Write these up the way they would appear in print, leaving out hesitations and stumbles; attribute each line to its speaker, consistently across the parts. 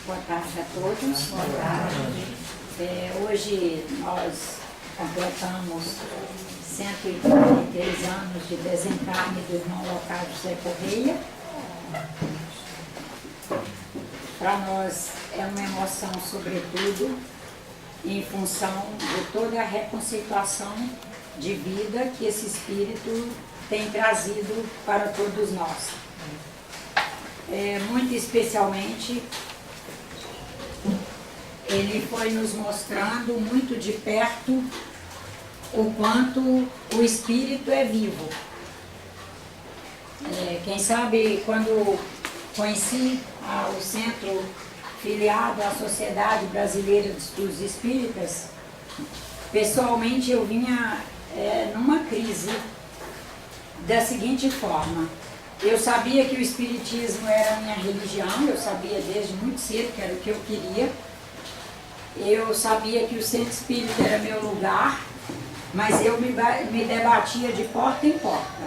Speaker 1: Boa tarde a todos. Boa tarde. Hoje nós completamos 143 anos de desencarne do irmão Leocádio José Correia. Para nós é uma emoção, sobretudo, em função de toda a reconceituação de vida que esse espírito tem trazido para todos nós. Muito especialmente, ele foi nos mostrando muito de perto o quanto o espírito é vivo. Quem sabe, quando conheci o centro filiado à Sociedade Brasileira de Estudos Espíritas, pessoalmente eu vinha numa crise da seguinte forma: eu sabia que o espiritismo era a minha religião, eu sabia desde muito cedo que era o que eu queria, eu sabia que o centro espírita era meu lugar, mas eu me debatia de porta em porta.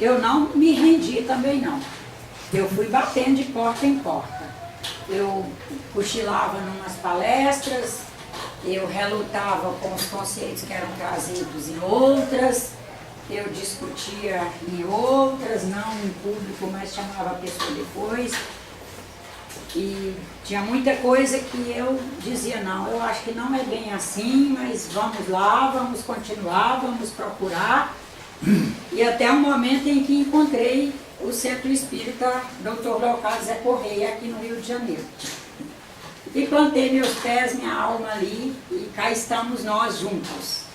Speaker 1: Eu não me rendi também não, eu fui batendo de porta em porta. Eu cochilava em umas palestras, eu relutava com os conceitos que eram trazidos em outras, eu discutia em outras, não em público, mas chamava a pessoa depois. E tinha muita coisa que eu dizia, não, eu acho que não é bem assim, mas vamos lá, vamos continuar, vamos procurar. E até o momento em que encontrei o Centro Espírita Dr. Leocádio José Correia, aqui no Rio de Janeiro. E plantei meus pés, minha alma ali, e cá estamos nós juntos.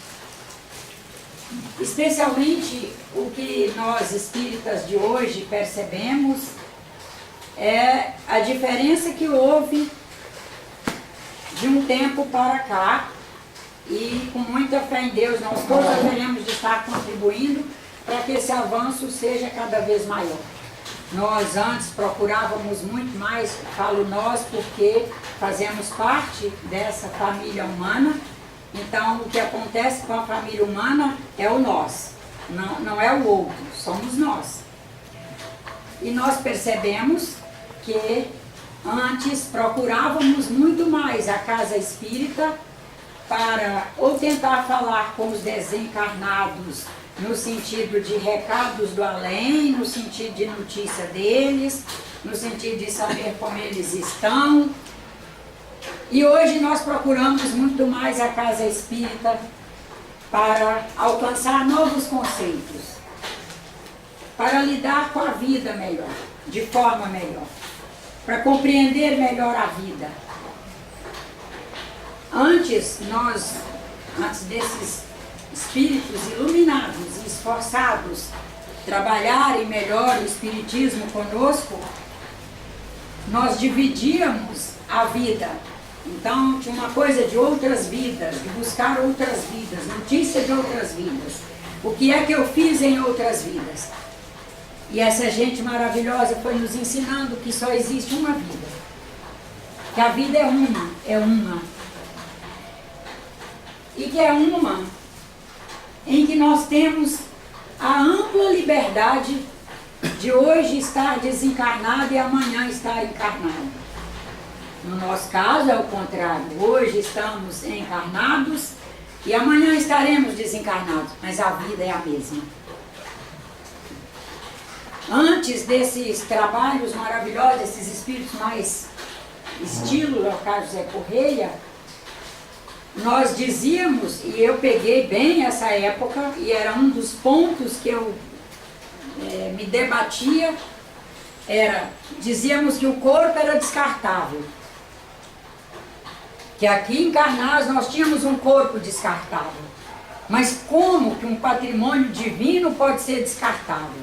Speaker 1: Especialmente o que nós espíritas de hoje percebemos é a diferença que houve de um tempo para cá, e com muita fé em Deus nós todos haveremos de estar contribuindo para que esse avanço seja cada vez maior. Nós antes procurávamos muito mais, falo nós porque fazemos parte dessa família humana. Então, o que acontece com a família humana é o nós, não é o outro, somos nós. E nós percebemos que antes procurávamos muito mais a casa espírita para ou tentar falar com os desencarnados no sentido de recados do além, no sentido de notícia deles, no sentido de saber como eles estão. E hoje nós procuramos muito mais a casa espírita para alcançar novos conceitos, para lidar com a vida melhor, de forma melhor, para compreender melhor a vida. Antes desses espíritos iluminados e esforçados trabalharem melhor o espiritismo conosco, nós dividíamos a vida. Então tinha uma coisa de outras vidas, de buscar outras vidas, notícia de outras vidas. O que é que eu fiz em outras vidas? E essa gente maravilhosa foi nos ensinando que só existe uma vida. Que a vida é uma. E que é uma em que nós temos a ampla liberdade de hoje estar desencarnado e amanhã estar encarnado. No nosso caso é o contrário, hoje estamos encarnados e amanhã estaremos desencarnados, mas a vida é a mesma. Antes desses trabalhos maravilhosos, desses espíritos mais estilo Leocádio José Correia, nós dizíamos, e eu peguei bem essa época, e era um dos pontos que eu me debatia, dizíamos que o corpo era descartável. Que aqui encarnados nós tínhamos um corpo descartável. Mas como que um patrimônio divino pode ser descartável?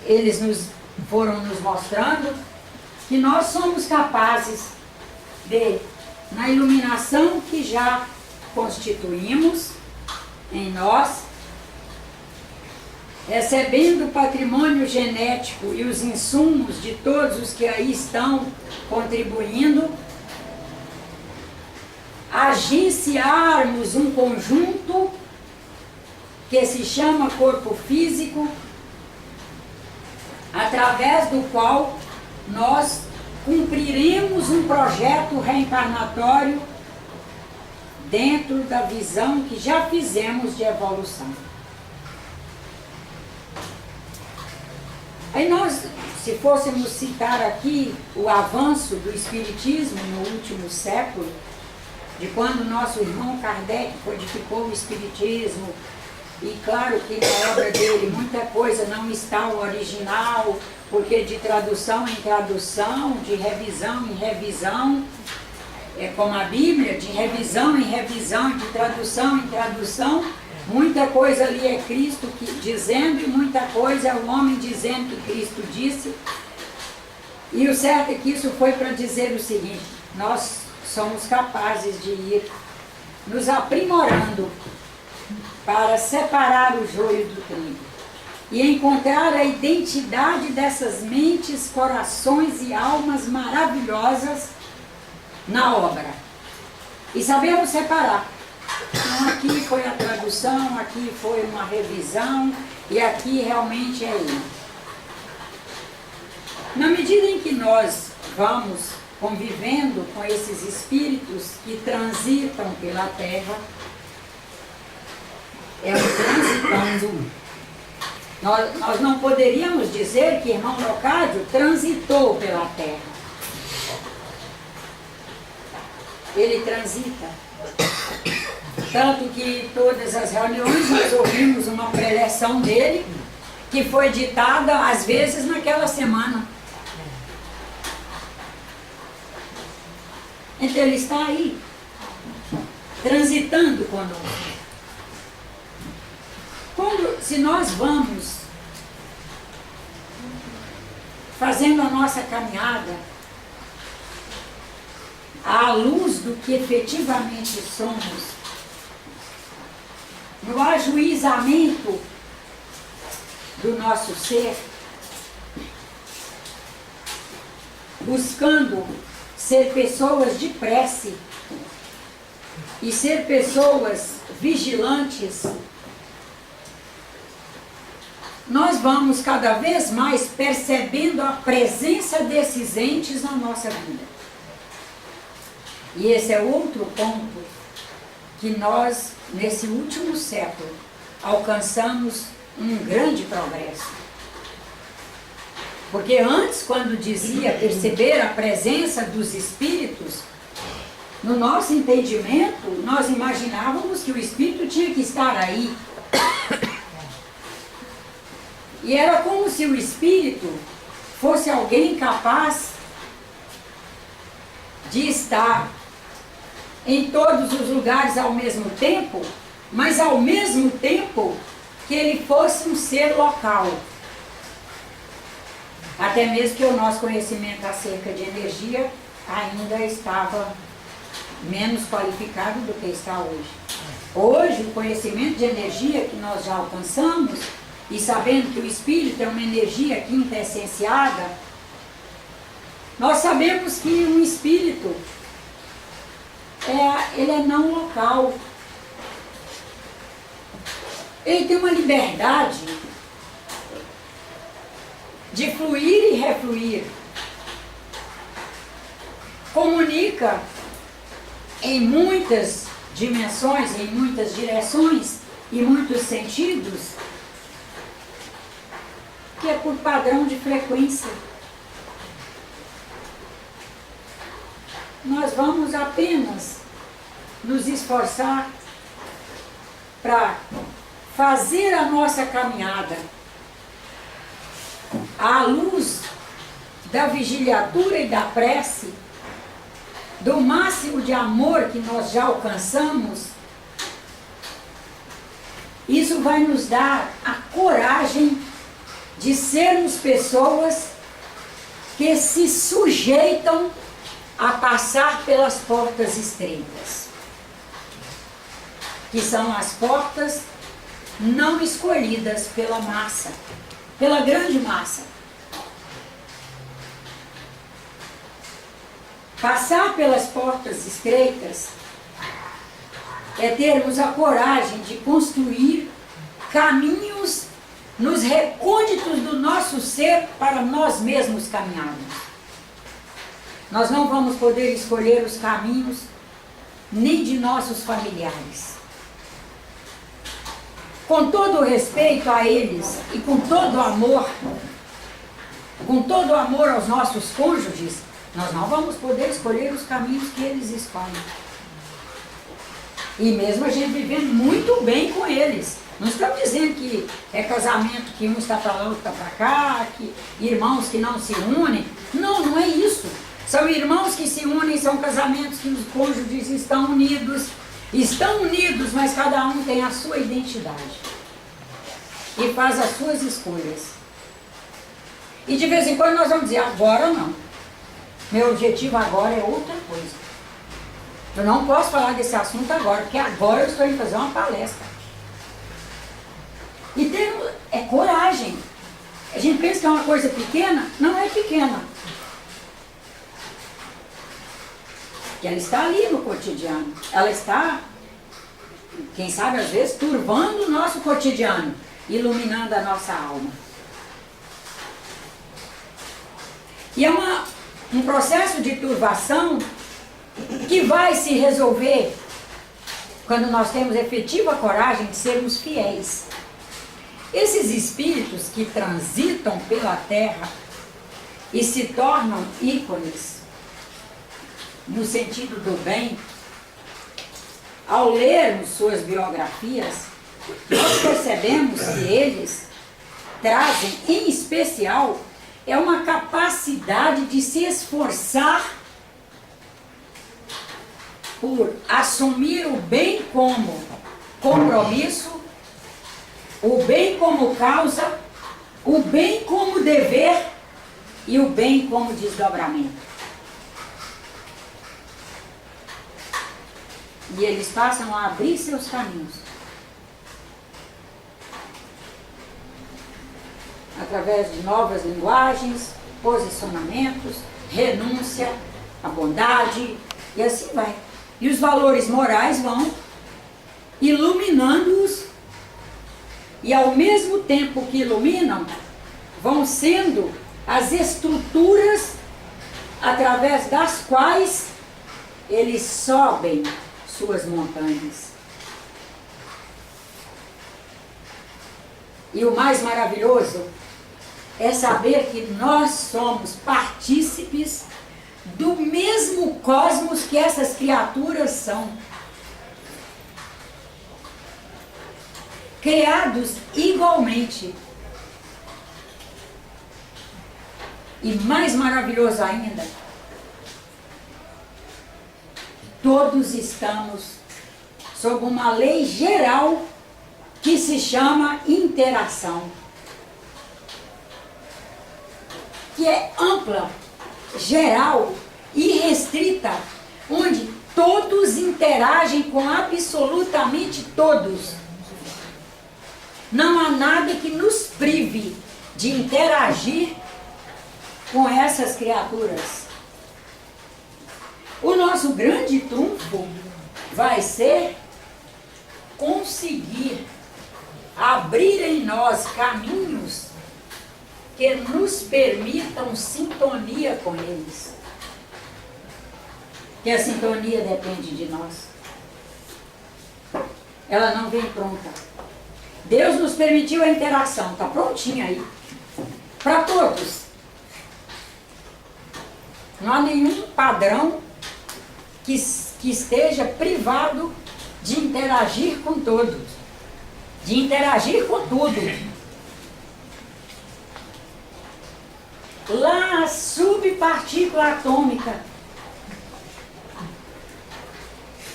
Speaker 1: Eles foram nos mostrando que nós somos capazes de, na iluminação que já constituímos em nós, recebendo o patrimônio genético e os insumos de todos os que aí estão contribuindo, agenciarmos um conjunto que se chama corpo físico, através do qual nós cumpriremos um projeto reencarnatório dentro da visão que já fizemos de evolução. Aí nós, se fôssemos citar aqui o avanço do Espiritismo no último século, de quando nosso irmão Kardec codificou o Espiritismo, e claro que na obra dele muita coisa não está o original, porque de tradução em tradução, de revisão em revisão, é como a Bíblia, de revisão em revisão, de tradução em tradução, muita coisa ali é Cristo dizendo e muita coisa é o homem dizendo que Cristo disse. E o certo é que isso foi para dizer o seguinte: nós somos capazes de ir nos aprimorando para separar o joio do trigo e encontrar a identidade dessas mentes, corações e almas maravilhosas na obra. E sabemos separar. Então aqui foi a tradução, aqui foi uma revisão e aqui realmente é ele. Na medida em que nós vamos convivendo com esses espíritos que transitam pela Terra, é um transitando. Nós não poderíamos dizer que irmão Leocádio transitou pela Terra. Ele transita. Tanto que todas as reuniões nós ouvimos uma preleção dele, que foi ditada às vezes naquela semana. Então ele está aí, transitando conosco. Se nós vamos fazendo a nossa caminhada à luz do que efetivamente somos, no ajuizamento do nosso ser, buscando ser pessoas de prece e ser pessoas vigilantes, nós vamos cada vez mais percebendo a presença desses entes na nossa vida. E esse é outro ponto que nós, nesse último século, alcançamos um grande progresso. Porque antes, quando dizia perceber a presença dos espíritos, no nosso entendimento, nós imaginávamos que o espírito tinha que estar aí. E era como se o espírito fosse alguém capaz de estar em todos os lugares ao mesmo tempo, mas ao mesmo tempo que ele fosse um ser local. Até mesmo que o nosso conhecimento acerca de energia ainda estava menos qualificado do que está hoje. Hoje, o conhecimento de energia que nós já alcançamos, e sabendo que o espírito é uma energia quintessenciada, nós sabemos que um espírito ele é não local. Ele tem uma liberdade de fluir e refluir. Comunica em muitas dimensões, em muitas direções e muitos sentidos, que é por padrão de frequência. Nós vamos apenas nos esforçar para fazer a nossa caminhada à luz da vigiliatura e da prece, do máximo de amor que nós já alcançamos. Isso vai nos dar a coragem de sermos pessoas que se sujeitam a passar pelas portas estreitas, que são as portas não escolhidas pela massa, pela grande massa. Passar pelas portas estreitas é termos a coragem de construir caminhos nos recônditos do nosso ser para nós mesmos caminharmos. nós não vamos poder escolher os caminhos nem de nossos familiares. Com todo o respeito a eles e com todo o amor aos nossos cônjuges, nós não vamos poder escolher os caminhos que eles escolhem. E mesmo a gente vivendo muito bem com eles. Não estamos dizendo que é casamento que um está para lá, outro está para cá, que irmãos que não se unem. Não, não é isso. São irmãos que se unem, são casamentos que os cônjuges estão unidos. Estão unidos, mas cada um tem a sua identidade. E faz as suas escolhas. E de vez em quando nós vamos dizer, agora não. Meu objetivo agora é outra coisa. Eu não posso falar desse assunto agora, porque agora eu estou indo fazer uma palestra. E é coragem. A gente pensa que é uma coisa pequena, não é pequena. Porque ela está ali no cotidiano. Ela está, quem sabe às vezes, turvando o nosso cotidiano, iluminando a nossa alma. E é um processo de turvação que vai se resolver quando nós temos efetiva coragem de sermos fiéis. Esses espíritos que transitam pela terra e se tornam ícones no sentido do bem, ao lermos suas biografias, nós percebemos que eles trazem, em especial, uma capacidade de se esforçar por assumir o bem como compromisso, o bem como causa, o bem como dever e o bem como desdobramento. E eles passam a abrir seus caminhos através de novas linguagens, posicionamentos, renúncia, a bondade e assim vai. E os valores morais vão iluminando-os e ao mesmo tempo que iluminam, vão sendo as estruturas através das quais eles sobem suas montanhas. E o mais maravilhoso é saber que nós somos partícipes do mesmo cosmos que essas criaturas são. Criados igualmente. E mais maravilhoso ainda, todos estamos sob uma lei geral que se chama interação, que é ampla, geral e restrita, onde todos interagem com absolutamente todos. Não há nada que nos prive de interagir com essas criaturas. O nosso grande trunfo vai ser conseguir abrir em nós caminhos que nos permitam sintonia com eles. Que a sintonia depende de nós. Ela não vem pronta. Deus nos permitiu a interação, está prontinha aí. Para todos. Não há nenhum padrão que esteja privado de interagir com todos. De interagir com tudo. Lá a subpartícula atômica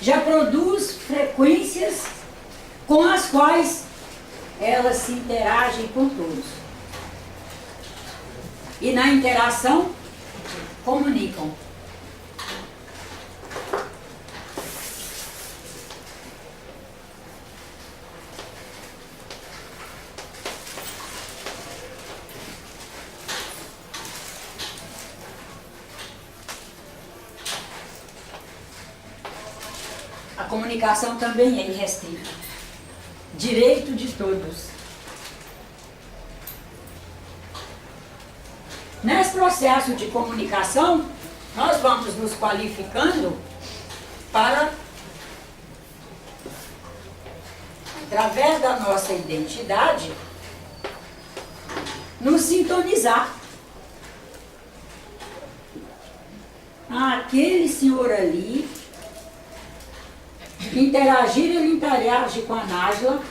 Speaker 1: já produz frequências com as quais elas se interagem com todos. E na interação comunicam. A comunicação também é irrestrita. Direito de todos. Nesse processo de comunicação, nós vamos nos qualificando para, através da nossa identidade, nos sintonizar. Aquele senhor ali, ele interage com a Nájila,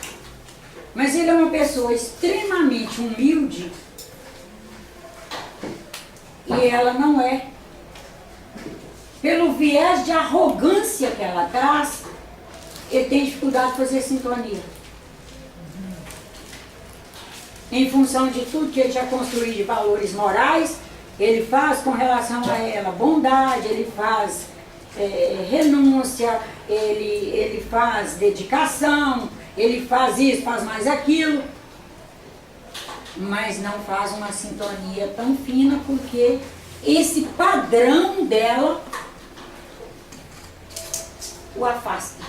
Speaker 1: mas ele é uma pessoa extremamente humilde e ela não é. Pelo viés de arrogância que ela traz, ele tem dificuldade de fazer sintonia. Em função de tudo que ele já construiu de valores morais, ele faz com relação a ela bondade, ele faz renúncia, ele faz dedicação, ele faz isso, faz mais aquilo, mas não faz uma sintonia tão fina, porque esse padrão dela o afasta.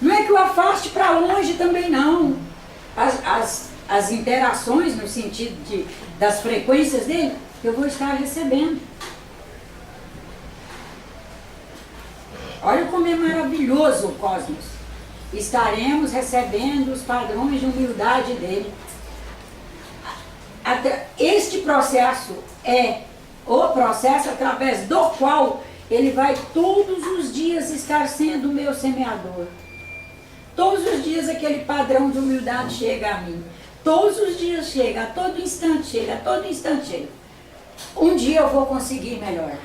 Speaker 1: Não é que o afaste para longe também não. As interações no sentido das frequências dele, eu vou estar recebendo. Olha como é maravilhoso o cosmos. Estaremos recebendo os padrões de humildade dele. Este processo é o processo através do qual ele vai todos os dias estar sendo o meu semeador. Todos os dias aquele padrão de humildade chega a mim. Todos os dias chega, a todo instante chega, a todo instante chega. Um dia eu vou conseguir melhorar.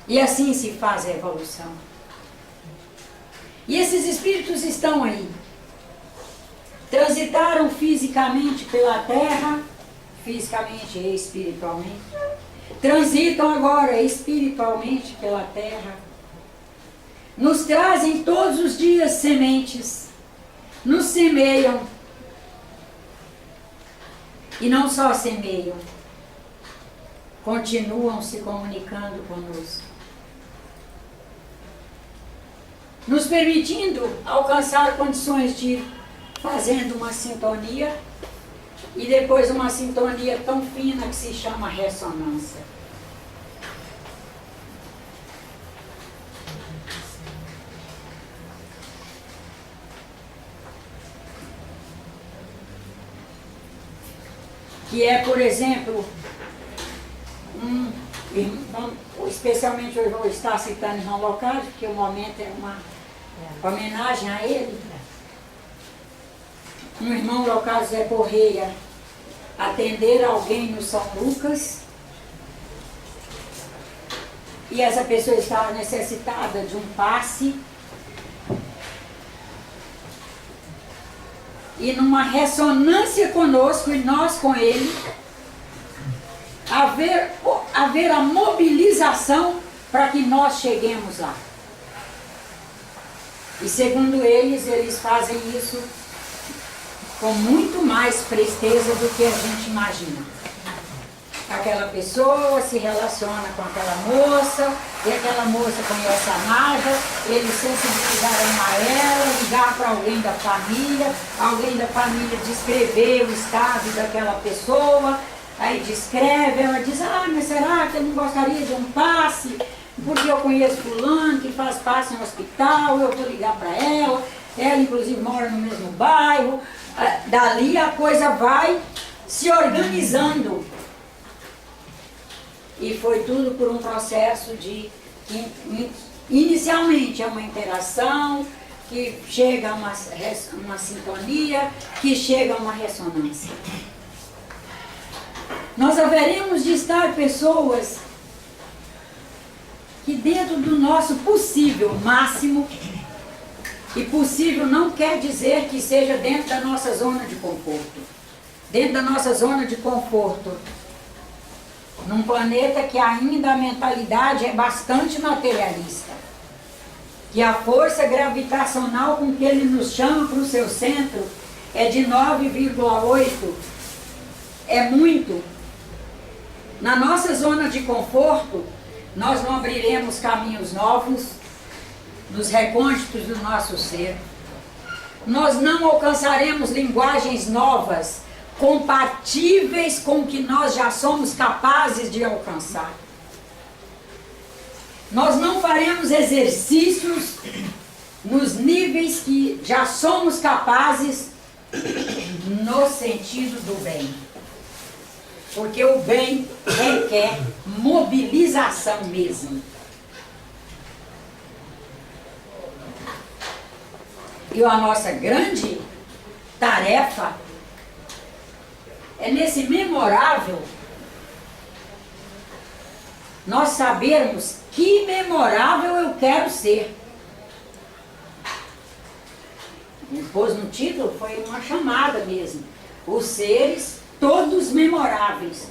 Speaker 1: E assim se faz a evolução. E esses espíritos estão aí. Transitaram fisicamente pela Terra, fisicamente e espiritualmente. Transitam agora espiritualmente pela Terra. Nos trazem todos os dias sementes. Nos semeiam. E não só semeiam, continuam se comunicando conosco, nos permitindo alcançar condições de ir fazendo uma sintonia, e depois uma sintonia tão fina que se chama ressonância. Que é, por exemplo, especialmente eu vou estar citando João Locádio, porque o momento é uma homenagem a ele. Um irmão Locádio Zé Correia atender alguém no São Lucas, e essa pessoa estava necessitada de um passe, e numa ressonância conosco e nós com ele, haver a mobilização para que nós cheguemos lá. E segundo eles fazem isso com muito mais presteza do que a gente imagina. Aquela pessoa se relaciona com aquela moça, e aquela moça conhece a Nájila, eles sensibilizaram a ela, ligar para alguém da família descrever o estado daquela pessoa, aí descreve, ela diz, mas será que eu não gostaria de um passe? Porque eu conheço fulano que faz passe no hospital, eu vou ligar para ela inclusive mora no mesmo bairro. Dali a coisa vai se organizando. E foi tudo por um processo de, inicialmente é uma interação, que chega a uma sintonia, que chega a uma ressonância. Nós haveremos de estar pessoas que dentro do nosso possível máximo, e possível não quer dizer que seja dentro da nossa zona de conforto. Dentro da nossa zona de conforto, num planeta que ainda a mentalidade é bastante materialista, que a força gravitacional com que ele nos chama para o seu centro é de 9,8, é muito. Na nossa zona de conforto, nós não abriremos caminhos novos nos recônditos do nosso ser. Nós não alcançaremos linguagens novas compatíveis com o que nós já somos capazes de alcançar. Nós não faremos exercícios nos níveis que já somos capazes no sentido do bem. Porque o bem requer mobilização mesmo. E a nossa grande tarefa é nesse memorável nós sabermos que memorável eu quero ser. Ele pôs no título, foi uma chamada mesmo. Os seres todos memoráveis.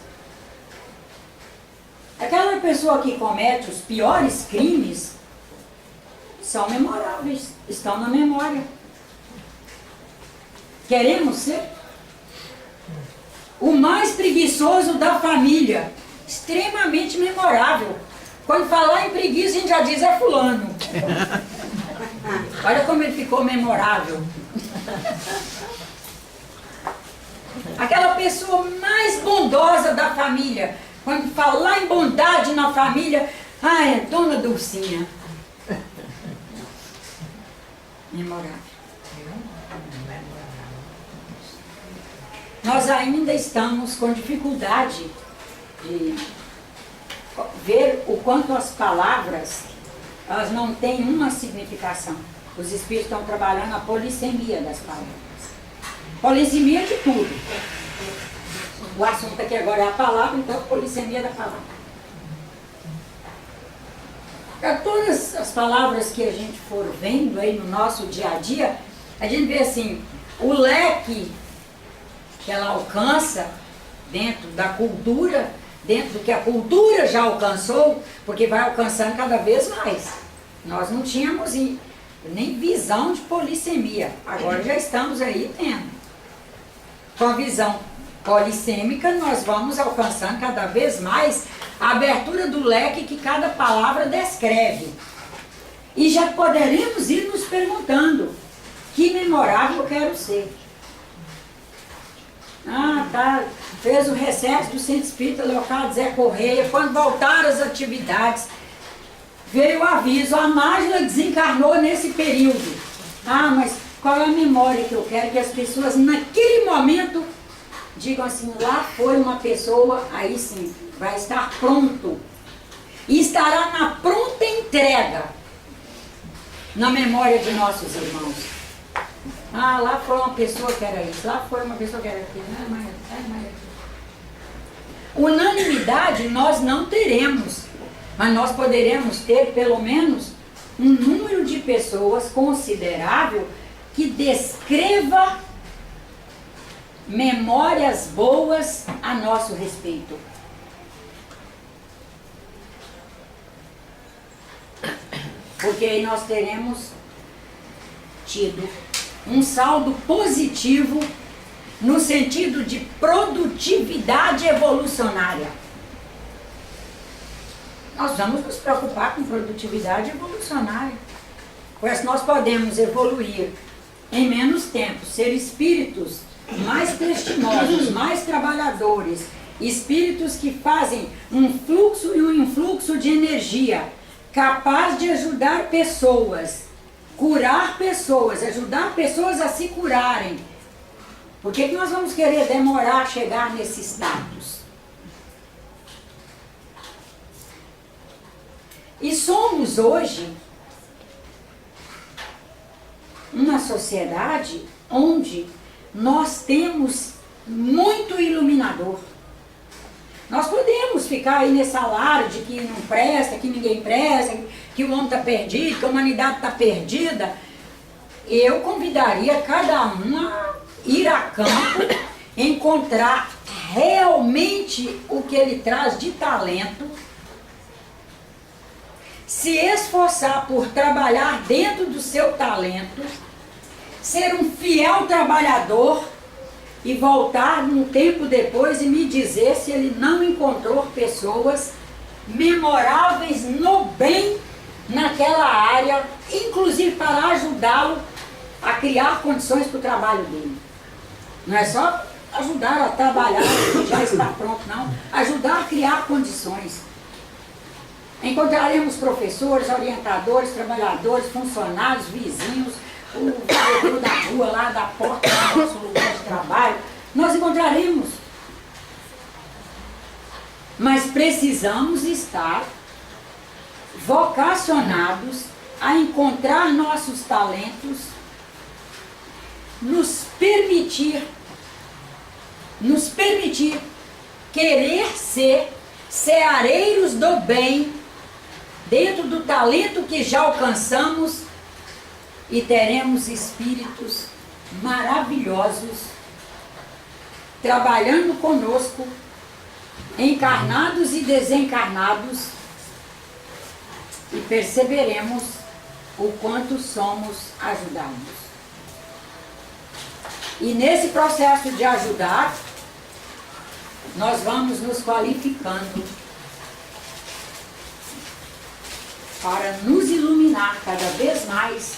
Speaker 1: Aquela pessoa que comete os piores crimes são memoráveis, estão na memória. Queremos ser o mais preguiçoso da família, extremamente memorável. Quando falar em preguiça, a gente já diz é fulano. Olha como ele ficou memorável. Aquela pessoa mais bondosa da família. Quando falar em bondade na família, é Dona Dulcinha. Memorável. Nós ainda estamos com dificuldade de ver o quanto as palavras, elas não têm uma significação. Os espíritos estão trabalhando a polissemia das palavras. Polissemia de tudo. O assunto aqui agora é a palavra, então a polissemia da palavra. Todas as palavras que a gente for vendo aí no nosso dia a dia, a gente vê assim, o leque que ela alcança dentro da cultura, dentro do que a cultura já alcançou, porque vai alcançando cada vez mais. Nós não tínhamos nem visão de polissemia, agora já estamos aí tendo. Com a visão polissêmica, nós vamos alcançando cada vez mais a abertura do leque que cada palavra descreve. E já poderemos ir nos perguntando, que memorável eu quero ser? Fez o recesso do Centro Espírita Leocádio Zé Correia, quando voltaram as atividades, veio o aviso, a Nájila desencarnou nesse período. Mas qual é a memória que eu quero que as pessoas naquele momento digam assim, lá foi uma pessoa, aí sim, vai estar pronto. E estará na pronta entrega na memória de nossos irmãos. Lá foi uma pessoa que era isso, lá foi uma pessoa que era aquilo. Unanimidade nós não teremos, mas nós poderemos ter pelo menos um número de pessoas considerável que descreva memórias boas a nosso respeito. Porque aí nós teremos tido um saldo positivo no sentido de produtividade evolucionária. Nós vamos nos preocupar com produtividade evolucionária. Pois nós podemos evoluir em menos tempo, ser espíritos mais prestimosos, mais trabalhadores, espíritos que fazem um fluxo e um influxo de energia capaz de ajudar pessoas, curar pessoas, ajudar pessoas a se curarem. Por que nós vamos querer demorar a chegar nesse status? E somos hoje uma sociedade onde nós temos muito iluminador. Nós podemos ficar aí nesse alarde de que não presta, que ninguém presta, que o homem está perdido, que a humanidade está perdida. Eu convidaria cada um a ir a campo, encontrar realmente o que ele traz de talento, se esforçar por trabalhar dentro do seu talento, ser um fiel trabalhador e voltar um tempo depois e me dizer se ele não encontrou pessoas memoráveis no bem naquela área, inclusive para ajudá-lo a criar condições para o trabalho dele. Não é só ajudar a trabalhar, que já está pronto, não. Ajudar a criar condições. Encontraremos professores, orientadores, trabalhadores, funcionários, vizinhos, o vendedor da rua, lá da porta do nosso lugar de trabalho. Nós encontraremos. Mas precisamos estar vocacionados a encontrar nossos talentos, nos permitir querer ser ceareiros do bem dentro do talento que já alcançamos e teremos espíritos maravilhosos trabalhando conosco, encarnados e desencarnados, e perceberemos o quanto somos ajudados. E nesse processo de ajudar, nós vamos nos qualificando para nos iluminar cada vez mais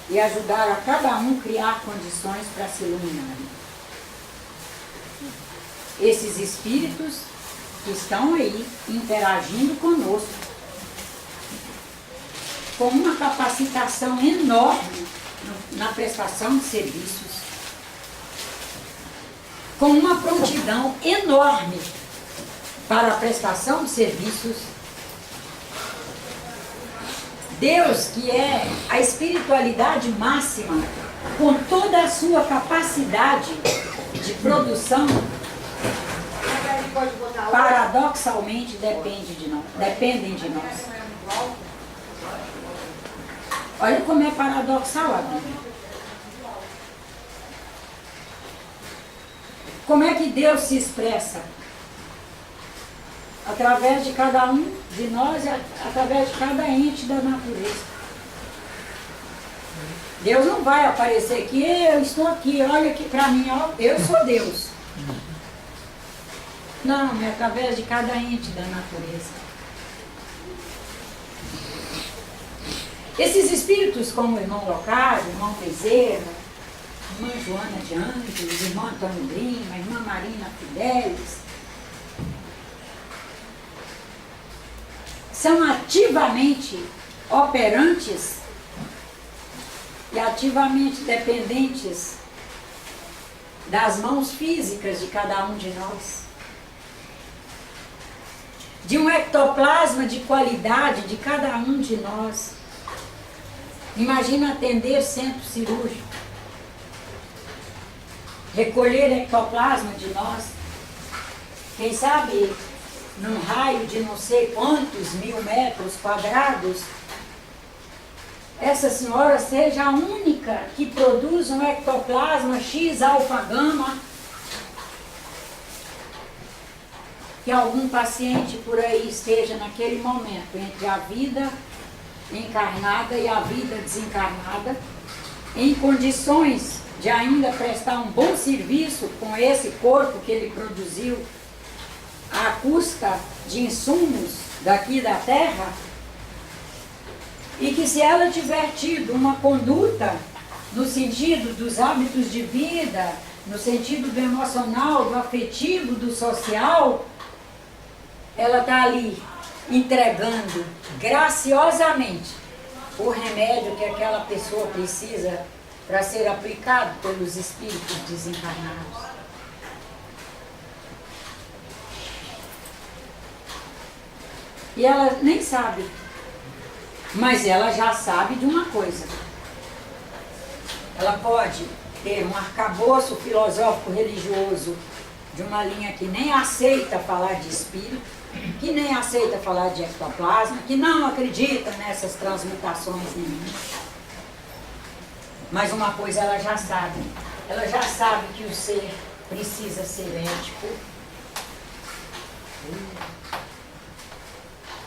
Speaker 1: e ajudar a cada um criar condições para se iluminarem. Esses espíritos que estão aí interagindo conosco com uma capacitação enorme na prestação de serviços, com uma prontidão enorme para a prestação de serviços. Deus, que é a espiritualidade máxima, com toda a sua capacidade de produção, paradoxalmente dependem de nós. Olha como é paradoxal a Bíblia. Como é que Deus se expressa? Através de cada um de nós, através de cada ente da natureza. Deus não vai aparecer aqui, eu estou aqui, olha aqui para mim, ó, eu sou Deus. Não, é através de cada ente da natureza. Esses espíritos, como o irmão Locádio, o irmão Bezerra, a irmã Joana de Anjos, o irmão Antônio Lima, a irmã Marina Fidelis, são ativamente operantes e ativamente dependentes das mãos físicas de cada um de nós, de um ectoplasma de qualidade de cada um de nós. Imagina atender centro cirúrgico, recolher ectoplasma de nós, quem sabe num raio de não sei quantos 1000 metros quadrados, essa senhora seja a única que produz um ectoplasma X alfa gama, que algum paciente por aí esteja naquele momento entre a vida encarnada e a vida desencarnada, em condições de ainda prestar um bom serviço com esse corpo que ele produziu à custa de insumos daqui da Terra, e que se ela tiver tido uma conduta no sentido dos hábitos de vida, no sentido do emocional, do afetivo, do social, ela está ali entregando graciosamente o remédio que aquela pessoa precisa para ser aplicado pelos espíritos desencarnados. E ela nem sabe, mas ela já sabe de uma coisa. Ela pode ter um arcabouço filosófico religioso de uma linha que nem aceita falar de espírito, que nem aceita falar de ectoplasma, que não acredita nessas transmutações nenhumas. Mas uma coisa ela já sabe que o ser precisa ser ético.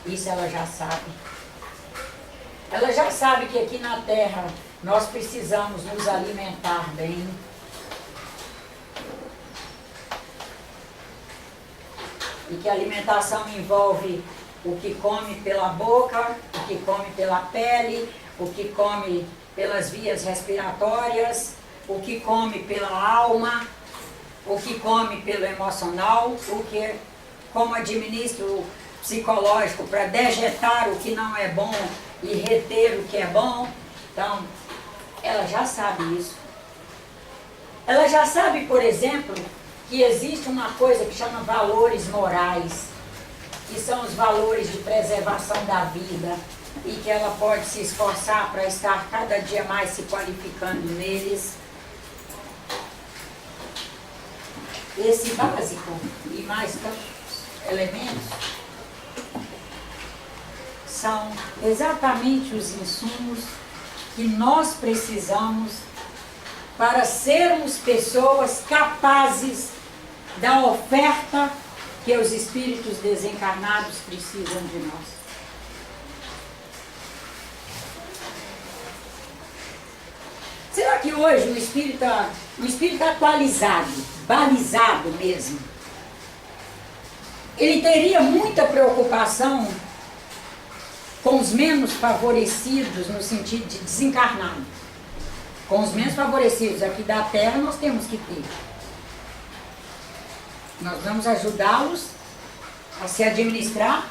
Speaker 1: Isso ela já sabe. Ela já sabe que aqui na Terra nós precisamos nos alimentar bem. E que a alimentação envolve o que come pela boca, o que come pela pele, o que come pelas vias respiratórias, o que come pela alma, o que come pelo emocional, como administra o psicológico para dejetar o que não é bom e reter o que é bom. Então, ela já sabe isso. Ela já sabe, por exemplo, que existe uma coisa que chama valores morais, que são os valores de preservação da vida, e que ela pode se esforçar para estar cada dia mais se qualificando neles. Esse básico e mais tantos elementos são exatamente os insumos que nós precisamos para sermos pessoas capazes da oferta que os espíritos desencarnados precisam de nós. Será que hoje o espírito atualizado, balizado mesmo, ele teria muita preocupação com os menos favorecidos no sentido de desencarnado? Com os menos favorecidos aqui da Terra nós temos que ter. Nós vamos ajudá-los a se administrar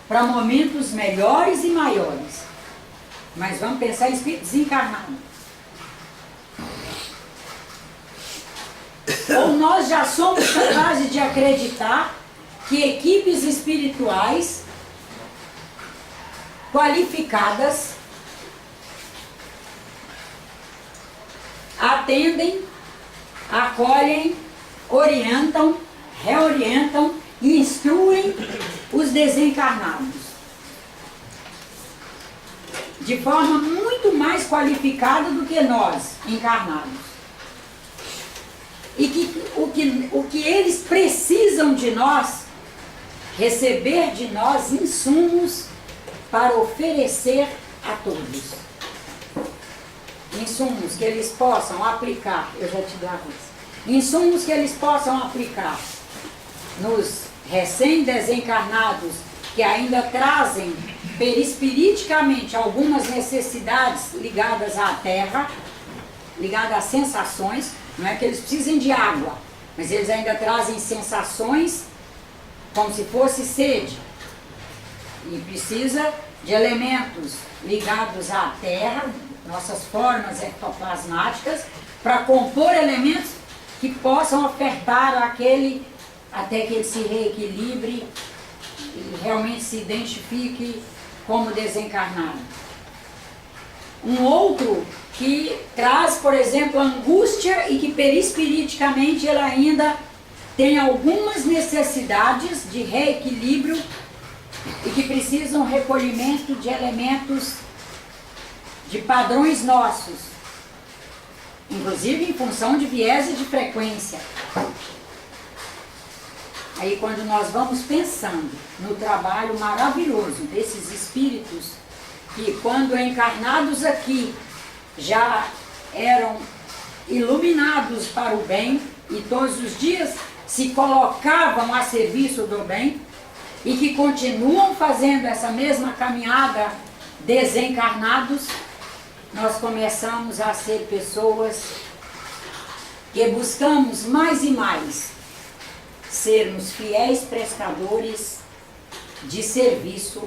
Speaker 1: para momentos melhores e maiores. Mas vamos pensar em espírito desencarnado. Ou nós já somos capazes de acreditar que equipes espirituais qualificadas atendem, acolhem, orientam, reorientam e instruem os desencarnados de forma muito mais qualificada do que nós, encarnados. E que o que eles precisam de nós, receber de nós insumos para oferecer a todos. Insumos que eles possam aplicar, eu já te dou a coisa. Insumos que eles possam aplicar nos recém-desencarnados que ainda trazem perispiriticamente algumas necessidades ligadas à terra, ligadas às sensações. Não é que eles precisem de água, mas eles ainda trazem sensações como se fosse sede. E precisa de elementos ligados à terra, nossas formas ectoplasmáticas, para compor elementos que possam ofertar aquele, até que ele se reequilibre e realmente se identifique como desencarnado. Um outro que traz, por exemplo, angústia e que perispiriticamente ele ainda tem algumas necessidades de reequilíbrio e que precisam recolhimento de elementos, de padrões nossos, inclusive em função de viés e de frequência. Aí quando nós vamos pensando no trabalho maravilhoso desses espíritos, que quando encarnados aqui já eram iluminados para o bem e todos os dias se colocavam a serviço do bem e que continuam fazendo essa mesma caminhada desencarnados, nós começamos a ser pessoas que buscamos mais e mais sermos fiéis prestadores de serviço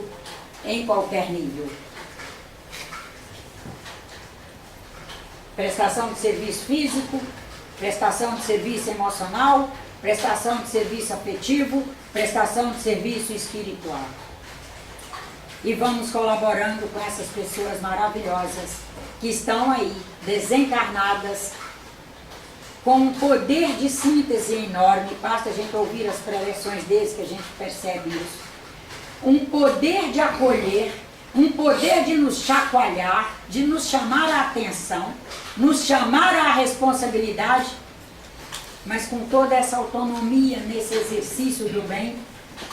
Speaker 1: em qualquer nível. Prestação de serviço físico, prestação de serviço emocional, prestação de serviço afetivo, prestação de serviço espiritual. E vamos colaborando com essas pessoas maravilhosas que estão aí, desencarnadas, com um poder de síntese enorme. Basta a gente ouvir as preleções deles que a gente percebe isso. Um poder de acolher, um poder de nos chacoalhar, de nos chamar a atenção, nos chamar à responsabilidade, mas com toda essa autonomia nesse exercício do bem,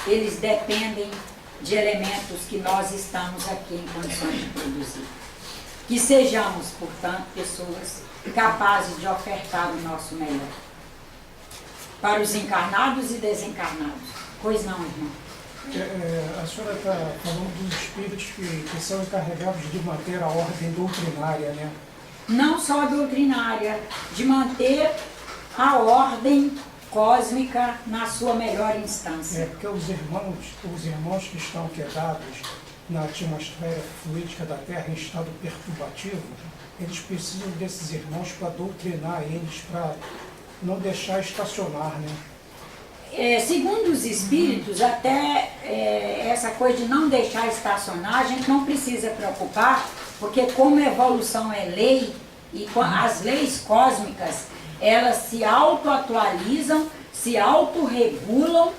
Speaker 1: eles dependem de elementos que nós estamos aqui em condições de produzir. Que sejamos, portanto, pessoas capazes de ofertar o nosso melhor para os encarnados e desencarnados. Pois não, irmão?
Speaker 2: A senhora está falando dos espíritos que são encarregados de manter a ordem doutrinária, né?
Speaker 1: Não só a doutrinária, de manter a ordem cósmica na sua melhor instância.
Speaker 2: É porque os irmãos que estão quedados na atmosfera fluídica da Terra em estado perturbativo, eles precisam desses irmãos para doutrinar eles, para não deixar estacionar, né?
Speaker 1: Segundo os espíritos, até essa coisa de não deixar estacionar, a gente não precisa preocupar, porque como a evolução é lei, e as leis cósmicas, elas se auto-atualizam, se autorregulam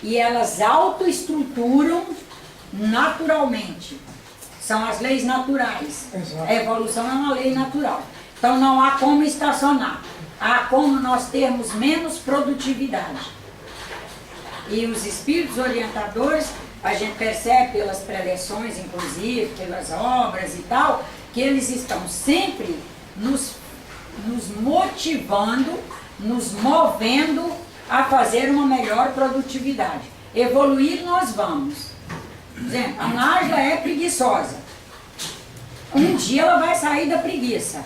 Speaker 1: e elas autoestruturam naturalmente. São as leis naturais.
Speaker 2: Exato.
Speaker 1: A evolução é uma lei natural. Então não há como estacionar. Há como nós termos menos produtividade. E os espíritos orientadores, a gente percebe pelas preleções, inclusive, pelas obras e tal, que eles estão sempre nos motivando, nos movendo a fazer uma melhor produtividade. Evoluir nós vamos. Por exemplo, a Nájila é preguiçosa. Um dia ela vai sair da preguiça.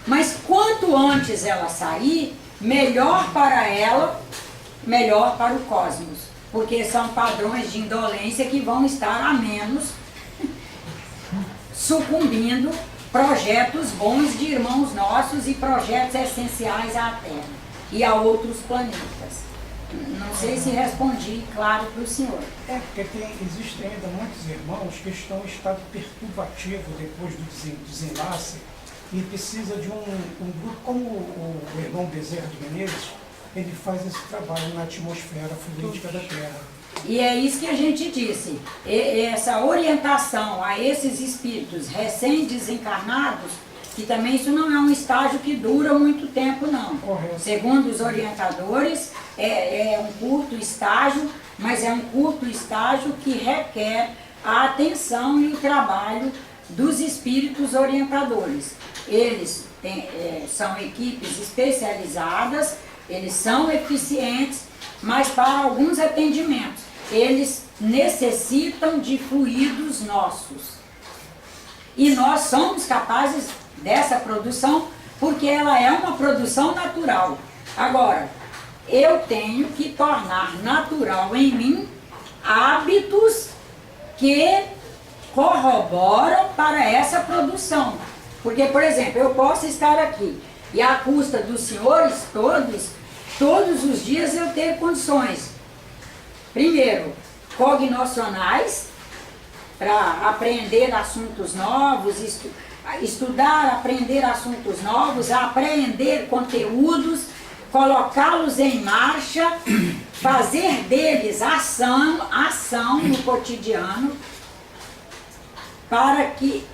Speaker 1: Mas quanto antes ela sair, melhor para ela, melhor para o cosmos. Porque são padrões de indolência que vão estar a menos sucumbindo projetos bons de irmãos nossos e projetos essenciais à Terra e a outros planetas. Não sei se respondi claro para o senhor.
Speaker 2: Porque existem ainda muitos irmãos que estão em estado perturbativo depois do desenlace e precisa de um grupo, como o irmão Bezerra de Menezes, ele faz esse trabalho na atmosfera fluídica da Terra.
Speaker 1: E é isso que a gente disse, essa orientação a esses espíritos recém-desencarnados, que também isso não é um estágio que dura muito tempo, não.
Speaker 2: Correto.
Speaker 1: Segundo os orientadores, é um curto estágio, mas é um curto estágio que requer a atenção e o trabalho dos espíritos orientadores. Eles são equipes especializadas, eles são eficientes, mas para alguns atendimentos, eles necessitam de fluidos nossos. E nós somos capazes dessa produção, porque ela é uma produção natural. Agora, eu tenho que tornar natural em mim hábitos que corroboram para essa produção. Porque, por exemplo, eu posso estar aqui e à custa dos senhores todos os dias eu ter condições, primeiro, cognocionais, para aprender assuntos novos, estudar, aprender assuntos novos, apreender conteúdos, colocá-los em marcha, fazer deles ação no cotidiano, para que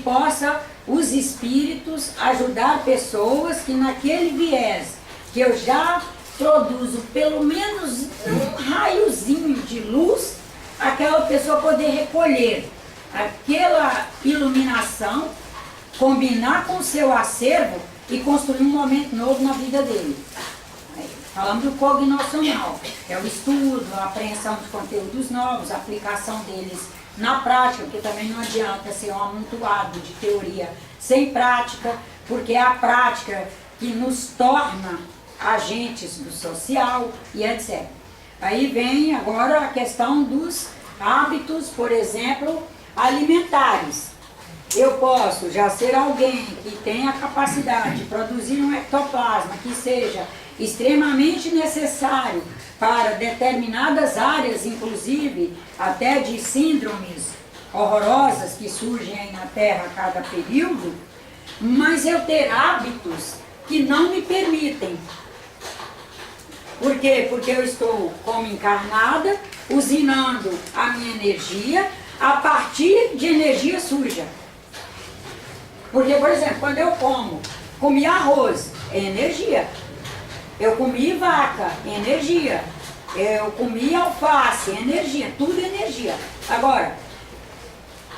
Speaker 1: possa os espíritos ajudar pessoas que naquele viés que eu já produzo pelo menos um raiozinho de luz, aquela pessoa poder recolher aquela iluminação, combinar com o seu acervo e construir um momento novo na vida dele. Falando do cognocional, é o estudo, a apreensão de conteúdos novos, a aplicação deles na prática, porque também não adianta ser um amontoado de teoria sem prática, porque é a prática que nos torna agentes do social e etc. Aí vem agora a questão dos hábitos, por exemplo, alimentares. Eu posso já ser alguém que tenha a capacidade de produzir um ectoplasma que seja extremamente necessário para determinadas áreas, inclusive até de síndromes horrorosas que surgem aí na Terra a cada período, mas eu ter hábitos que não me permitem. Por quê? Porque eu estou como encarnada, usinando a minha energia a partir de energia suja. Porque, por exemplo, quando eu comi arroz, é energia. Eu comi vaca, energia. Eu comi alface, energia. Tudo é energia. Agora,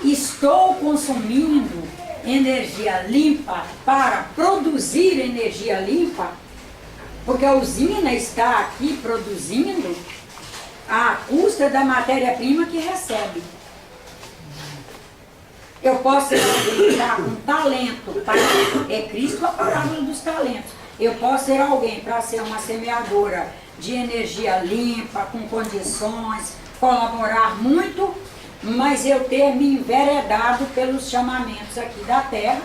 Speaker 1: estou consumindo energia limpa para produzir energia limpa, porque a usina está aqui produzindo à custa da matéria-prima que recebe. Eu posso estar com talento, é Cristo a parábola dos talentos. Eu posso ser alguém para ser uma semeadora de energia limpa, com condições, colaborar muito, mas eu ter me enveredado pelos chamamentos aqui da terra,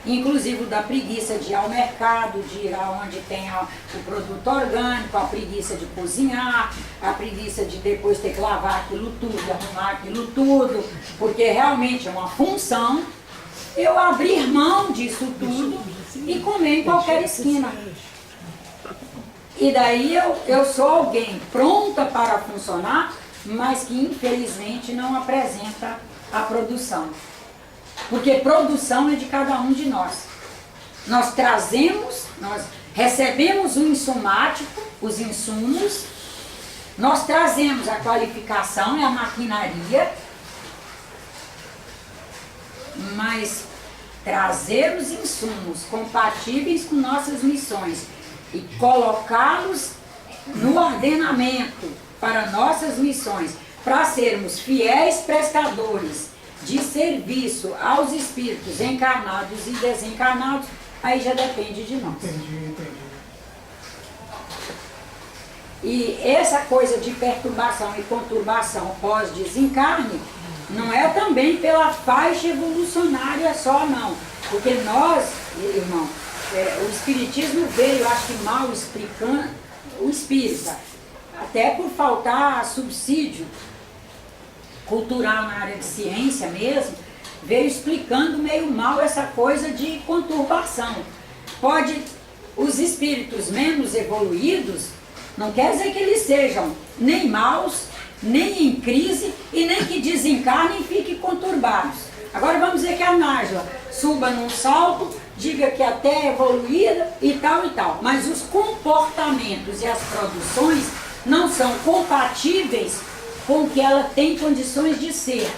Speaker 1: inclusive da preguiça de ir ao mercado, de ir aonde tem o produto orgânico, a preguiça de cozinhar, a preguiça de depois ter que lavar aquilo tudo, arrumar aquilo tudo, porque realmente é uma função eu abrir mão disso tudo e comer em qualquer esquina. E daí eu sou alguém pronta para funcionar, mas que infelizmente não apresenta a produção. Porque produção é de cada um de nós. Nós trazemos, nós recebemos o insumático, os insumos, nós trazemos a qualificação e a maquinaria, mas trazer os insumos compatíveis com nossas missões e colocá-los no ordenamento para nossas missões, para sermos fiéis prestadores de serviço aos espíritos encarnados e desencarnados, aí já depende de nós.
Speaker 2: Entendi.
Speaker 1: E essa coisa de perturbação e conturbação pós-desencarne não é também pela faixa evolucionária só, não. Porque nós, irmão, o Espiritismo veio, acho que mal explicando, o espírita, até por faltar subsídio cultural na área de ciência mesmo, veio explicando meio mal essa coisa de conturbação. Os espíritos menos evoluídos, não quer dizer que eles sejam nem maus, nem em crise e nem que desencarnem e fiquem conturbados. Agora vamos dizer que a Nájila suba num salto, diga que até é evoluída e tal, mas os comportamentos e as produções não são compatíveis com o que ela tem condições de ser.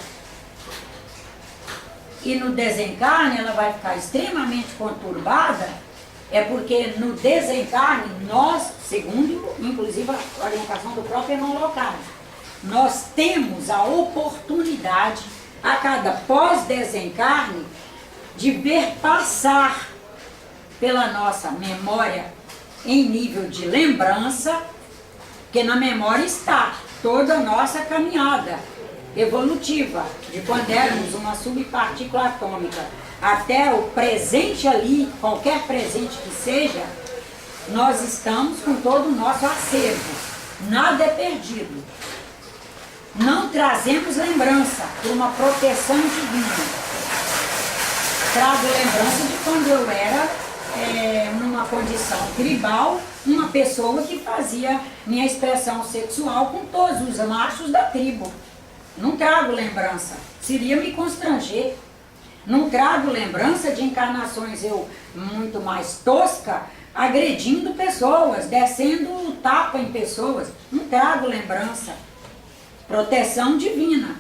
Speaker 1: E no desencarne ela vai ficar extremamente conturbada, é porque no desencarne nós, segundo inclusive a orientação do próprio irmão Leocádio, nós temos a oportunidade a cada pós-desencarne de ver passar pela nossa memória em nível de lembrança, que na memória está toda a nossa caminhada evolutiva, de quando éramos uma subpartícula atômica até o presente ali, qualquer presente que seja, nós estamos com todo o nosso acervo, nada é perdido. Não trazemos lembrança por uma proteção divina. Trago lembrança de quando eu era, numa condição tribal, uma pessoa que fazia minha expressão sexual com todos os machos da tribo. Não trago lembrança, seria me constranger. Não trago lembrança de encarnações eu muito mais tosca, agredindo pessoas, descendo o tapa em pessoas. Não trago lembrança. Proteção divina.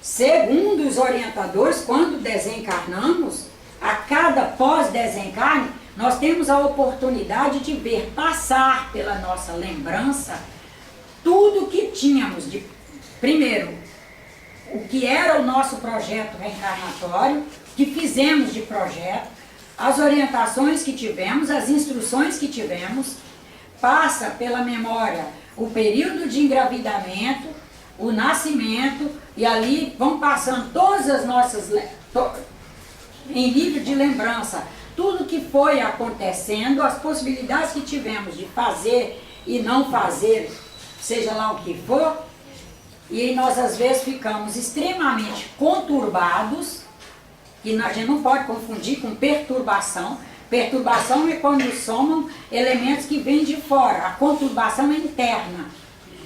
Speaker 1: Segundo os orientadores, quando desencarnamos, a cada pós-desencarne, nós temos a oportunidade de ver passar pela nossa lembrança tudo que tínhamos de, primeiro, o que era o nosso projeto reencarnatório, que fizemos de projeto, as orientações que tivemos, as instruções que tivemos, passa pela memória o período de engravidamento, o nascimento, e ali vão passando todas as nossas, em nível de lembrança, tudo que foi acontecendo, as possibilidades que tivemos de fazer e não fazer, seja lá o que for, e nós às vezes ficamos extremamente conturbados, e a gente não pode confundir com perturbação. Perturbação é quando somam elementos que vêm de fora, a conturbação é interna.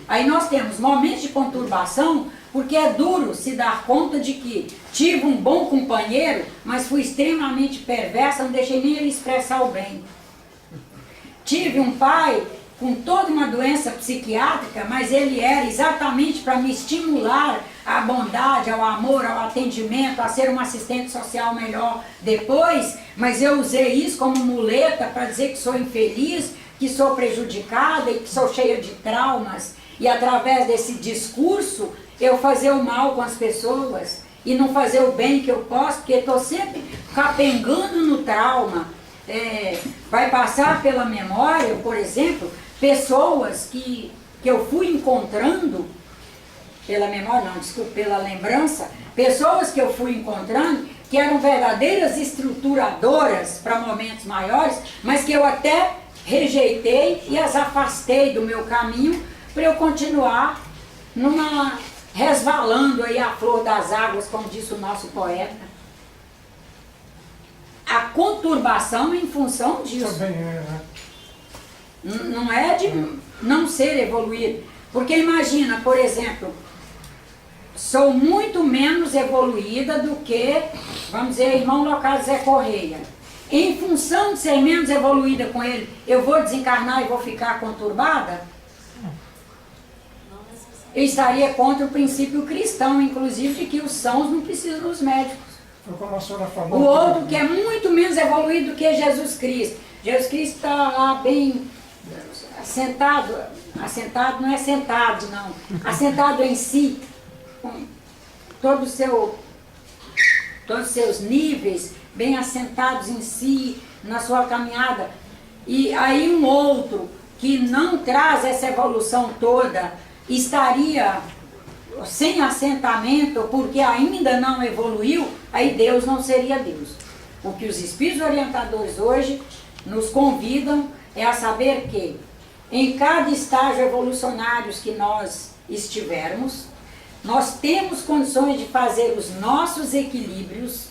Speaker 1: Aí nós temos momentos de conturbação, porque é duro se dar conta de que tive um bom companheiro, mas fui extremamente perversa, não deixei nem ele expressar o bem. Tive um pai com toda uma doença psiquiátrica, mas ele era exatamente para me estimular à bondade, ao amor, ao atendimento, a ser uma assistente social melhor depois, mas eu usei isso como muleta para dizer que sou infeliz, que sou prejudicada e que sou cheia de traumas, e através desse discurso eu fazer o mal com as pessoas e não fazer o bem que eu posso, porque estou sempre capengando no trauma, vai passar pela memória, por exemplo, pessoas que eu fui encontrando, pela memória, não, desculpa, pela lembrança, pessoas que eu fui encontrando que eram verdadeiras estruturadoras para momentos maiores, mas que eu até rejeitei e as afastei do meu caminho para eu continuar resvalando aí a flor das águas, como disse o nosso poeta. A conturbação em função disso.
Speaker 2: Também é.
Speaker 1: Não é de não ser evoluído. Porque imagina, por exemplo, sou muito menos evoluída do que, vamos dizer, irmão Leocádio Zé Correia. Em função de ser menos evoluída com ele, eu vou desencarnar e vou ficar conturbada? Eu estaria contra o princípio cristão, inclusive, de que os sãos não precisam dos médicos.
Speaker 2: Foi como a senhora falou.
Speaker 1: O outro que é muito menos evoluído do que Jesus Cristo. Jesus Cristo está lá bem assentado não é sentado, não. Assentado em si, com todos os seus níveis, bem assentados em si, na sua caminhada. E aí um outro que não traz essa evolução toda, estaria sem assentamento porque ainda não evoluiu, aí Deus não seria Deus. O que os espíritos orientadores hoje nos convidam é a saber que em cada estágio evolucionário que nós estivermos, nós temos condições de fazer os nossos equilíbrios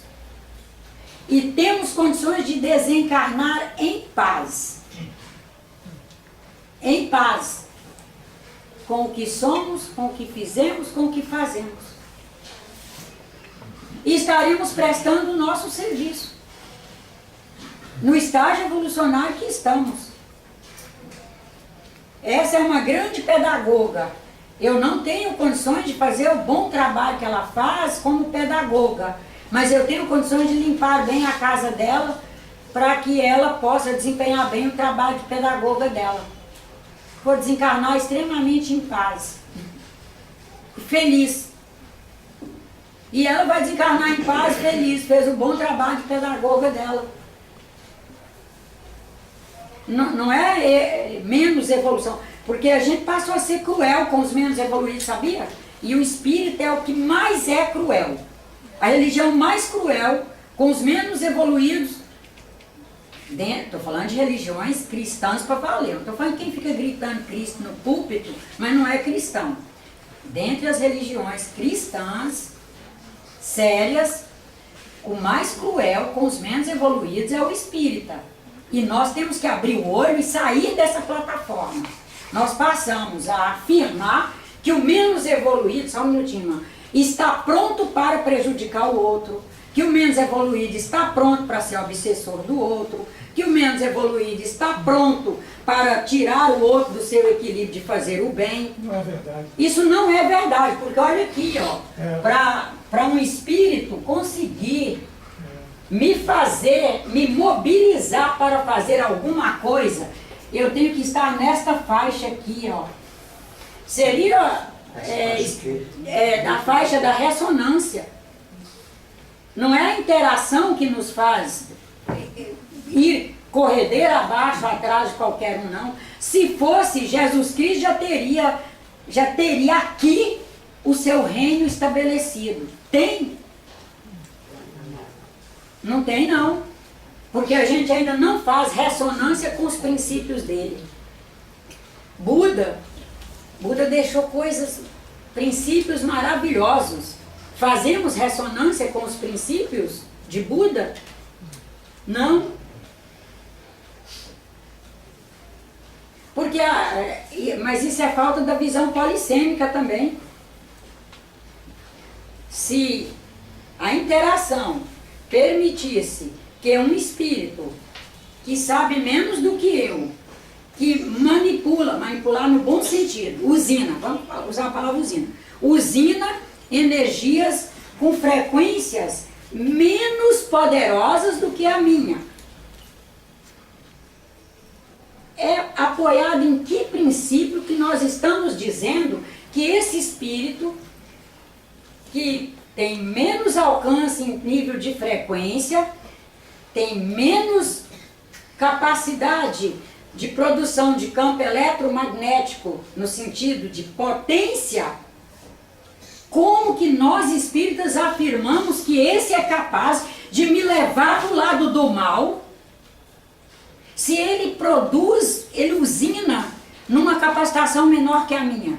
Speaker 1: e temos condições de desencarnar em paz. Em paz. Com o que somos, com o que fizemos, com o que fazemos. E estaríamos prestando o nosso serviço. No estágio evolucionário que estamos. Essa é uma grande pedagoga. Eu não tenho condições de fazer o bom trabalho que ela faz como pedagoga, mas eu tenho condições de limpar bem a casa dela para que ela possa desempenhar bem o trabalho de pedagoga dela. Vou desencarnar extremamente em paz, feliz. E ela vai desencarnar em paz, feliz, fez um bom trabalho de pedagoga dela. Não é menos evolução, porque a gente passou a ser cruel com os menos evoluídos, sabia? E o espírito é o que mais é cruel. A religião mais cruel com os menos evoluídos, estou falando de religiões cristãs para valer, não estou falando de quem fica gritando Cristo no púlpito, mas não é cristão. Dentre as religiões cristãs, sérias, o mais cruel com os menos evoluídos é o espírita. E nós temos que abrir o olho e sair dessa plataforma. Nós passamos a afirmar que o menos evoluído, só um minutinho, irmã, está pronto para prejudicar o outro, que o menos evoluído está pronto para ser obsessor do outro, que o menos evoluído está pronto para tirar o outro do seu equilíbrio de fazer o bem.
Speaker 2: Não é verdade.
Speaker 1: Isso não é verdade, porque olha aqui, ó, para um espírito conseguir me mobilizar para fazer alguma coisa, eu tenho que estar nesta faixa aqui, ó. Seria a faixa da ressonância. Não é a interação que nos faz ir corredeira abaixo, atrás de qualquer um, não. Se fosse, Jesus Cristo já teria aqui o seu reino estabelecido. Tem? Não tem, não. Porque a gente ainda não faz ressonância com os princípios dele. Buda deixou princípios maravilhosos. Fazemos ressonância com os princípios de Buda? Não. Porque mas isso é falta da visão polissêmica também. Se a interação permitisse que um espírito que sabe menos do que eu, que manipular no bom sentido, usina, vamos usar a palavra usina energias com frequências menos poderosas do que a minha. É apoiado em que princípio que nós estamos dizendo que esse espírito que tem menos alcance em nível de frequência, tem menos capacidade de produção de campo eletromagnético, no sentido de potência, como que nós espíritas afirmamos que esse é capaz de me levar para o lado do mal, se ele produz, ele usina numa capacitação menor que a minha?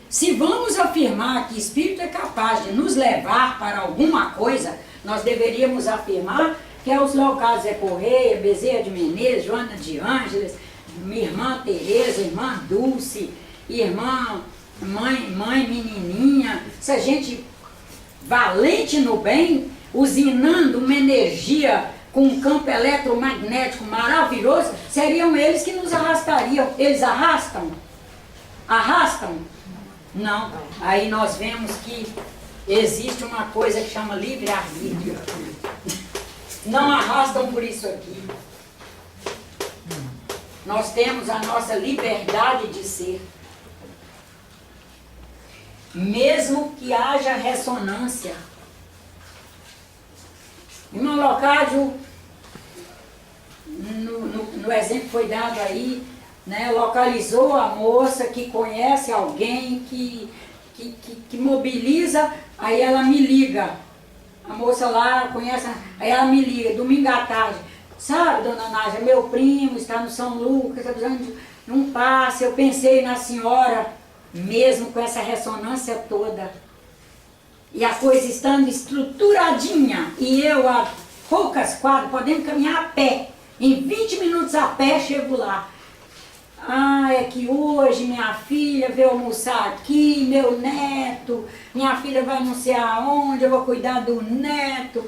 Speaker 1: Se vamos afirmar que espírito é capaz de nos levar para alguma coisa, nós deveríamos afirmar que é os locais Zé Correia, Bezerra de Menezes, Joana de Ângeles, minha irmã Tereza, irmã Dulce, irmã mãe menininha, essa gente valente no bem, usinando uma energia com um campo eletromagnético maravilhoso, seriam eles que nos arrastariam. Eles arrastam? Arrastam? Não. Aí nós vemos que existe uma coisa que chama livre-arbítrio. Não arrastam por isso aqui. Nós temos a nossa liberdade de ser. Mesmo que haja ressonância. Irmão Locádio, no exemplo que foi dado aí, né, localizou a moça que conhece alguém, que mobiliza, aí ela me liga. A moça lá conhece, aí ela me liga, domingo à tarde. Sabe, dona Nádia, meu primo está no São Lucas, está precisando de um passe, eu pensei na senhora, mesmo com essa ressonância toda. E a coisa estando estruturadinha, e eu a poucas quadras, podendo caminhar a pé, em 20 minutos a pé chego lá. Ah, é que hoje minha filha veio almoçar aqui, meu neto, minha filha vai não sei aonde, eu vou cuidar do neto.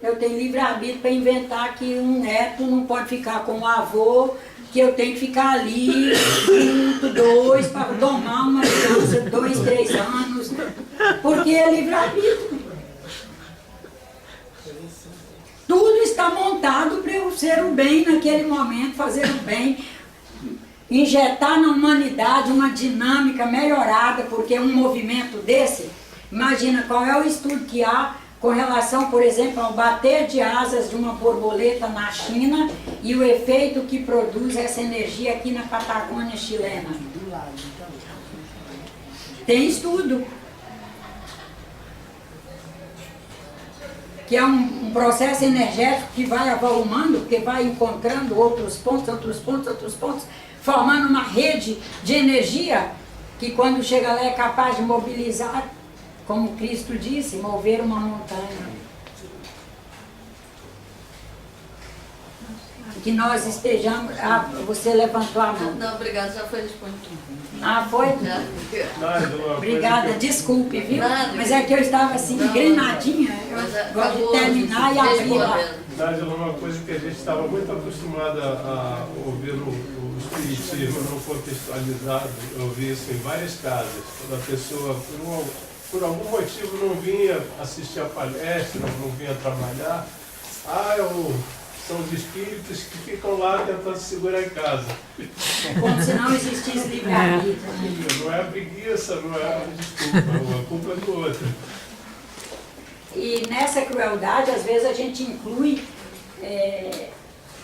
Speaker 1: Eu tenho livre-arbítrio para inventar que um neto não pode ficar com o avô, que eu tenho que ficar ali, junto, dois, para tomar uma criança, 2, 3 anos, porque é livre-arbítrio. Tudo está montado para eu ser o bem naquele momento, fazer o bem, injetar na humanidade uma dinâmica melhorada, porque um movimento desse, imagina qual é o estudo que há com relação, por exemplo, ao bater de asas de uma borboleta na China e o efeito que produz essa energia aqui na Patagônia chilena. Tem estudo. Que é um processo energético que vai avolumando, porque vai encontrando outros pontos, formando uma rede de energia que quando chega lá é capaz de mobilizar, como Cristo disse, mover uma montanha. Que nós estejamos... Ah, você levantou a mão.
Speaker 3: Não, obrigada, já foi respondido.
Speaker 1: Ah, foi?
Speaker 3: Já.
Speaker 1: Obrigada, desculpe, viu?
Speaker 3: Nada.
Speaker 1: Mas é que eu estava assim, engrenadinha, eu gosto de terminar e abrir lá.
Speaker 4: Nádia, uma coisa que a gente estava muito acostumada a ouvir o espiritismo não contextualizado, eu vi isso em várias casas, quando a pessoa, por algum motivo, não vinha assistir a palestra, não vinha trabalhar, são os espíritos que ficam lá tentando segurar em casa.
Speaker 1: Como se não existisse livre-arbítrio.
Speaker 4: Não é a preguiça, não é a desculpa, a culpa é do outro.
Speaker 1: E nessa crueldade, às vezes a gente inclui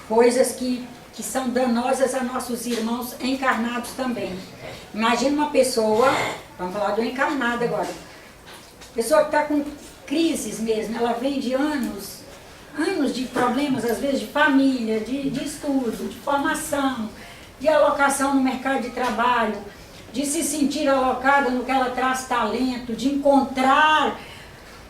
Speaker 1: coisas que são danosas a nossos irmãos encarnados também. Imagina uma pessoa, vamos falar do encarnado agora, pessoa que está com crises mesmo, ela vem de anos de problemas, às vezes de família, de estudo, de formação, de alocação no mercado de trabalho, de se sentir alocada no que ela traz talento, de encontrar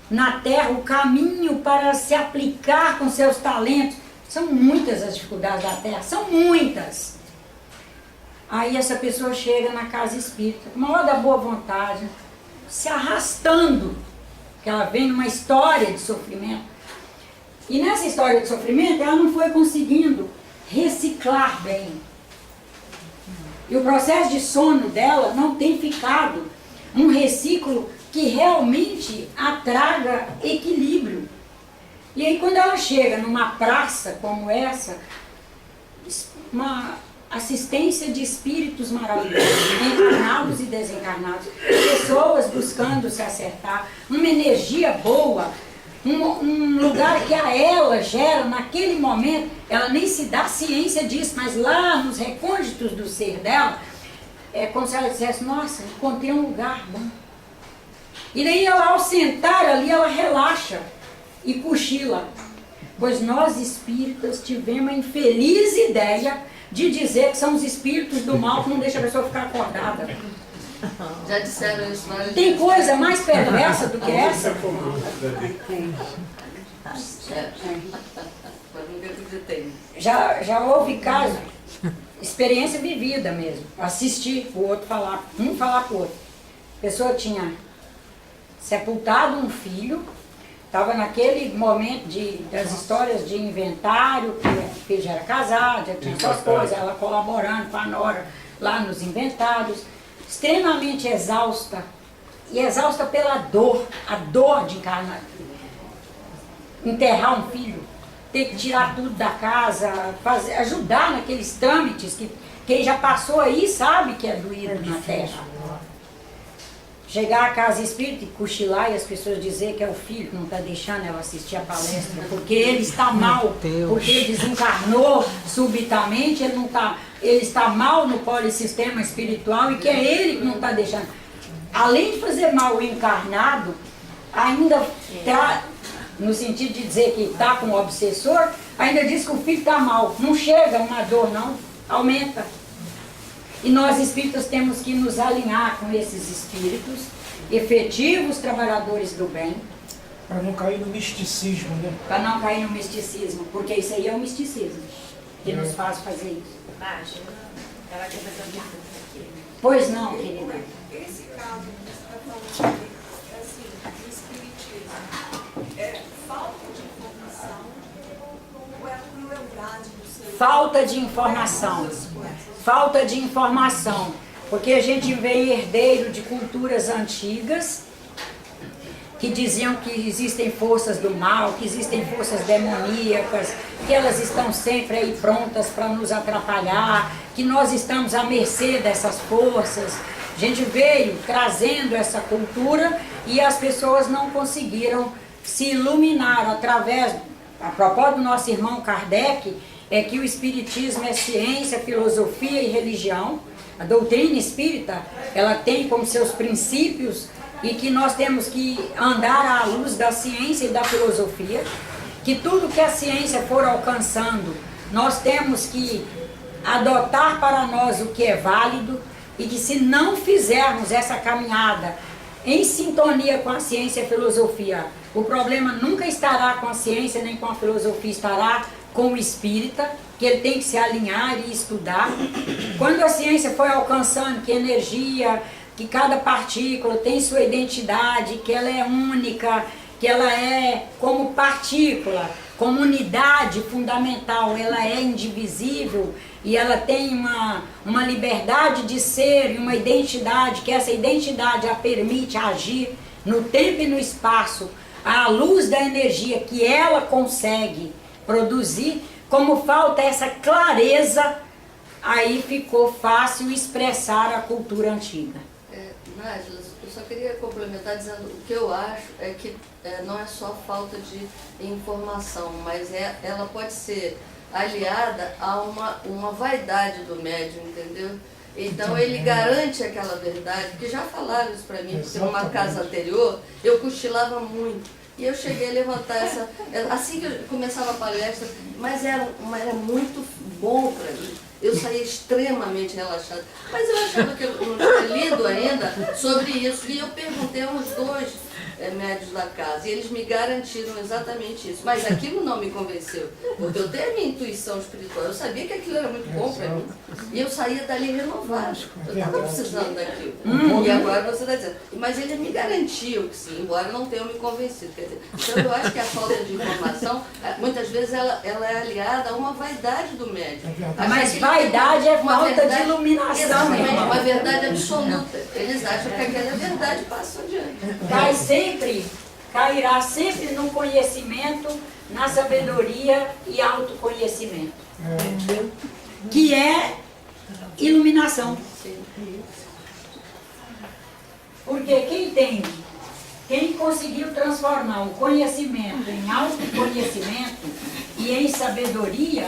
Speaker 1: na terra o caminho para se aplicar com seus talentos. São muitas as dificuldades da terra, são muitas. Aí essa pessoa chega na casa espírita, com maior da boa vontade, se arrastando, que ela vem numa história de sofrimento. E nessa história de sofrimento, ela não foi conseguindo reciclar bem. E o processo de sono dela não tem ficado um reciclo que realmente atraga equilíbrio. E aí quando ela chega numa praça como essa, uma assistência de espíritos maravilhosos, encarnados e desencarnados, pessoas buscando se acertar, uma energia boa, um lugar que a ela gera, naquele momento, ela nem se dá ciência disso, mas lá nos recônditos do ser dela, é como se ela dissesse, nossa, encontrei um lugar bom. E daí ela, ao sentar ali, ela relaxa e cochila. Pois nós espíritas tivemos a infeliz ideia de dizer que são os espíritos do mal que não deixam a pessoa ficar acordada.
Speaker 3: Já disseram isso várias vezes.
Speaker 1: Tem coisa mais perversa do que essa?
Speaker 3: Mas nunca acreditei.
Speaker 1: Já houve caso, experiência vivida mesmo. Assistir o outro falar, um falar para o outro. A pessoa tinha sepultado um filho, estava naquele momento das histórias de inventário, que o filho já era casado, já tinha suas coisas, ela colaborando com a nora lá nos inventários, extremamente exausta, e exausta pela dor, a dor de encarnar, enterrar um filho, ter que tirar tudo da casa, ajudar naqueles trâmites que quem já passou aí sabe que é doído na terra. Chegar à casa espírita e cochilar e as pessoas dizer que é o filho que não está deixando ela assistir a palestra, porque ele está mal, porque ele desencarnou subitamente, ele está mal no polissistema espiritual e que é ele que não está deixando. Além de fazer mal o encarnado, ainda está, no sentido de dizer que está com o obsessor, ainda diz que o filho está mal. Não chega uma dor, não, aumenta. E nós espíritas temos que nos alinhar com esses espíritos, efetivos trabalhadores do bem.
Speaker 2: Para não cair no misticismo, né?
Speaker 1: Para não cair no misticismo, porque isso aí é o misticismo que nos faz fazer isso.
Speaker 5: Imagina, ela quer fazer uma pergunta aqui.
Speaker 1: Pois não, querida.
Speaker 6: Esse caso que você está falando, assim, do espiritismo, é falta de informação ou é crueldade do ser?
Speaker 1: Falta de informação. Falta de informação. Porque a gente vem herdeiro de culturas antigas que diziam que existem forças do mal, que existem forças demoníacas, que elas estão sempre aí prontas para nos atrapalhar, que nós estamos à mercê dessas forças. A gente veio trazendo essa cultura e as pessoas não conseguiram se iluminar através, a propósito do nosso irmão Kardec, é que o espiritismo é ciência, filosofia e religião. A doutrina espírita, ela tem como seus princípios e que nós temos que andar à luz da ciência e da filosofia, que tudo que a ciência for alcançando, nós temos que adotar para nós o que é válido e que se não fizermos essa caminhada em sintonia com a ciência e a filosofia, o problema nunca estará com a ciência nem com a filosofia, estará com o espírita, que ele tem que se alinhar e estudar. Quando a ciência foi alcançando que energia, que cada partícula tem sua identidade, que ela é única, que ela é como partícula, como unidade fundamental, ela é indivisível e ela tem uma liberdade de ser e uma identidade, que essa identidade a permite agir no tempo e no espaço, à luz da energia que ela consegue produzir. Como falta essa clareza, aí ficou fácil expressar a cultura antiga.
Speaker 3: Nájila, eu só queria complementar dizendo o que eu acho é que não é só falta de informação, mas ela pode ser aliada a uma vaidade do médium, entendeu? Então ele garante aquela verdade, que já falaram isso para mim, porque numa casa anterior eu cochilava muito. E eu cheguei a levantar essa, assim que eu começava a palestra, mas era muito bom para mim. Eu saía extremamente relaxada. Mas eu achava que eu não tinha lido ainda sobre isso. E eu perguntei a uns dois médios da casa, e eles me garantiram exatamente isso. Mas aquilo não me convenceu, porque eu tenho a minha intuição espiritual. Eu sabia que aquilo era muito bom para mim. E eu saía dali renovada. Eu estava precisando daquilo. E agora você está dizendo. Mas eles me garantiam que sim, embora não tenham me convencido. Quer dizer, então eu acho que a falta de informação, muitas vezes ela é aliada a uma vaidade do médium.
Speaker 1: Mas vaidade é falta de iluminação.
Speaker 3: Exatamente, uma verdade absoluta. Eles acham que aquela é verdade e passam adiante.
Speaker 1: Cairá sempre no conhecimento, na sabedoria e autoconhecimento. Que é iluminação. Porque quem tem quem conseguiu transformar o conhecimento em autoconhecimento e em sabedoria,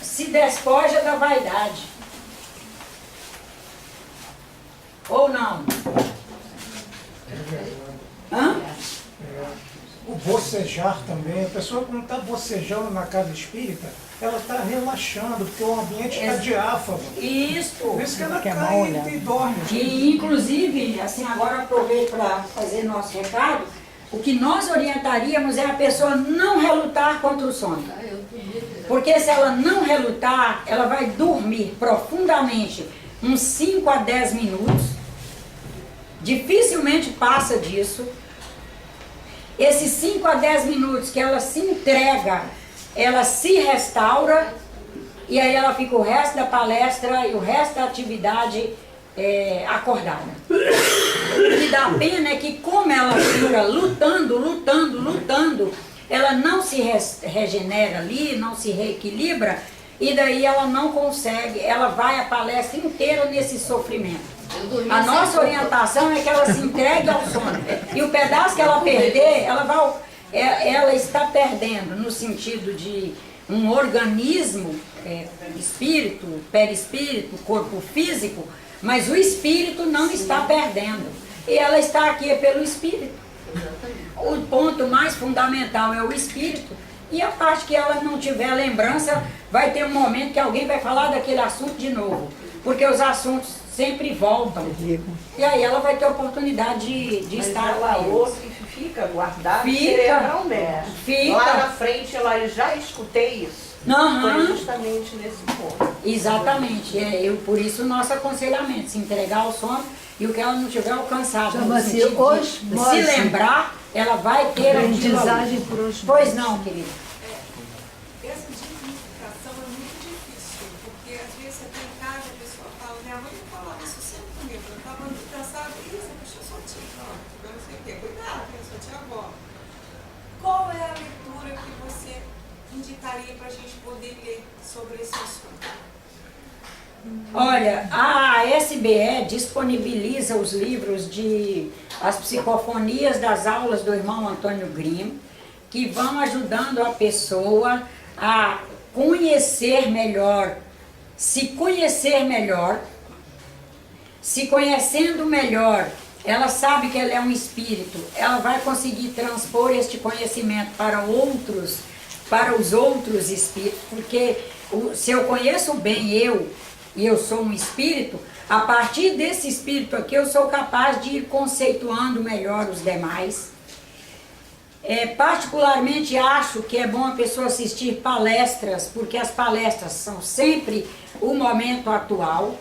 Speaker 1: se despoja da vaidade. Ou não? Hã?
Speaker 2: O bocejar também, a pessoa quando está bocejando na casa espírita, ela está relaxando, porque o ambiente está diáfano.
Speaker 1: Isso.
Speaker 2: Por isso que ela cai e dorme.
Speaker 1: E, inclusive, assim, agora aproveito para fazer nosso recado, o que nós orientaríamos é a pessoa não relutar contra o sono. Porque se ela não relutar, ela vai dormir profundamente uns 5 a 10 minutos, dificilmente passa disso. Esses 5 a 10 minutos que ela se entrega, ela se restaura e aí ela fica o resto da palestra e o resto da atividade acordada. O que dá pena é que como ela fica lutando, ela não se regenera ali, não se reequilibra e daí ela não consegue, ela vai a palestra inteira nesse sofrimento. A nossa orientação é que ela se entregue ao sono. E o pedaço que ela perder, ela está perdendo no sentido de um organismo, espírito, perispírito, corpo físico, mas o espírito não está perdendo. E ela está aqui pelo espírito. O ponto mais fundamental é o espírito. E a parte que ela não tiver lembrança, vai ter um momento que alguém vai falar daquele assunto de novo. Porque os assuntos sempre voltam. E aí ela vai ter oportunidade de estar
Speaker 5: ela
Speaker 1: com
Speaker 5: ouve
Speaker 1: eles.
Speaker 5: e fica guardado
Speaker 1: Fica.
Speaker 5: cerebralmente.
Speaker 1: Fica.
Speaker 5: Lá na frente ela já escutei isso.
Speaker 1: Aham.
Speaker 5: Foi justamente nesse ponto.
Speaker 1: Exatamente. Por isso o nosso aconselhamento, se entregar ao sono e o que ela não tiver alcançado. No
Speaker 7: Chama-se
Speaker 1: sentido de
Speaker 7: osmose.
Speaker 1: se lembrar, ela vai ter
Speaker 7: Aprendizagem
Speaker 1: aquilo.
Speaker 7: por osmose.
Speaker 1: Pois não, querida.
Speaker 6: Essa dignificação é muito difícil, porque às vezes você está em casa e a pessoa fala, minha mãe falava isso sempre comigo, eu estava muito cansada, e essa pessoa só tinha, ó, não sei o quê, cuidado, eu só tinha avó. Qual é a leitura que você indicaria para a gente poder ler sobre esse assunto?
Speaker 1: Olha, a SBE disponibiliza os livros de As Psicofonias das Aulas do Irmão Antônio Grimm, que vão ajudando a pessoa a conhecer melhor, se conhecer melhor, se conhecendo melhor, ela sabe que ela é um espírito, ela vai conseguir transpor este conhecimento para os outros espíritos, porque se eu conheço bem e eu sou um espírito, a partir desse espírito aqui eu sou capaz de ir conceituando melhor os demais. Particularmente acho que é bom a pessoa assistir palestras, porque as palestras são sempre o momento atual,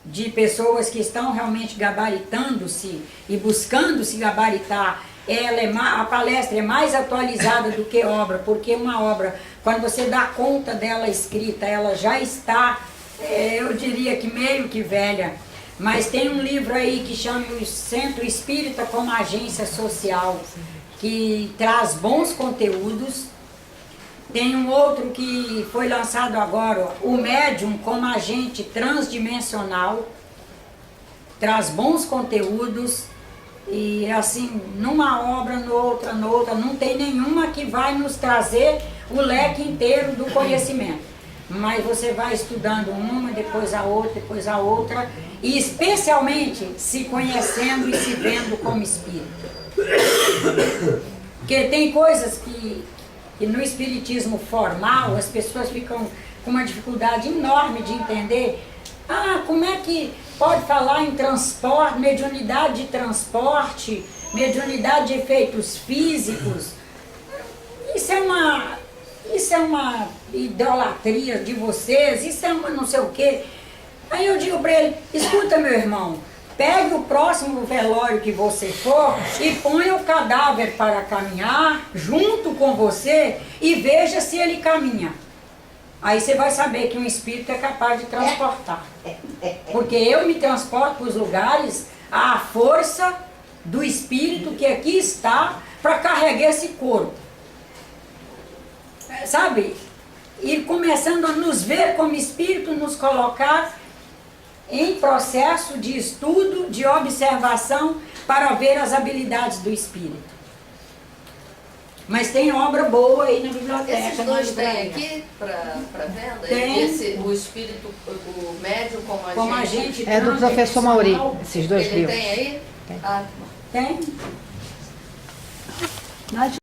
Speaker 1: de pessoas que estão realmente gabaritando-se e buscando se gabaritar. A palestra é mais atualizada do que obra, porque uma obra, quando você dá conta dela escrita, ela já está, eu diria que meio que velha. Mas tem um livro aí que chama o Centro Espírita como Agência Social, que traz bons conteúdos. Tem um outro que foi lançado agora, o Médium como Agente Transdimensional, traz bons conteúdos. E assim, numa obra, noutra, não tem nenhuma que vai nos trazer o leque inteiro do conhecimento. Mas você vai estudando uma, depois a outra, e especialmente se conhecendo e se vendo como espírito. Porque tem coisas que no espiritismo formal as pessoas ficam com uma dificuldade enorme de entender. Como é que pode falar em transporte, mediunidade de transporte, mediunidade de efeitos físicos? Isso é uma idolatria de vocês, isso é uma não sei o quê. Aí eu digo para ele, escuta meu irmão, pegue o próximo velório que você for e ponha o cadáver para caminhar junto com você e veja se ele caminha. Aí você vai saber que um espírito é capaz de transportar. Porque eu me transporto para os lugares à força do espírito que aqui está para carregar esse corpo. Sabe? Ir começando a nos ver como espírito, nos colocar em processo de estudo, de observação, para ver as habilidades do espírito. Mas tem obra boa aí na biblioteca.
Speaker 3: Esses
Speaker 1: na
Speaker 3: dois
Speaker 1: livraria.
Speaker 3: tem aqui para venda?
Speaker 1: Tem.
Speaker 3: O espírito, o médium como
Speaker 1: Como
Speaker 3: a
Speaker 1: a
Speaker 3: gente.
Speaker 1: gente
Speaker 7: É do professor Mauri, esses dois
Speaker 3: Ele
Speaker 7: livros.
Speaker 3: tem aí?
Speaker 7: Tem.
Speaker 3: Ah,
Speaker 1: Tem.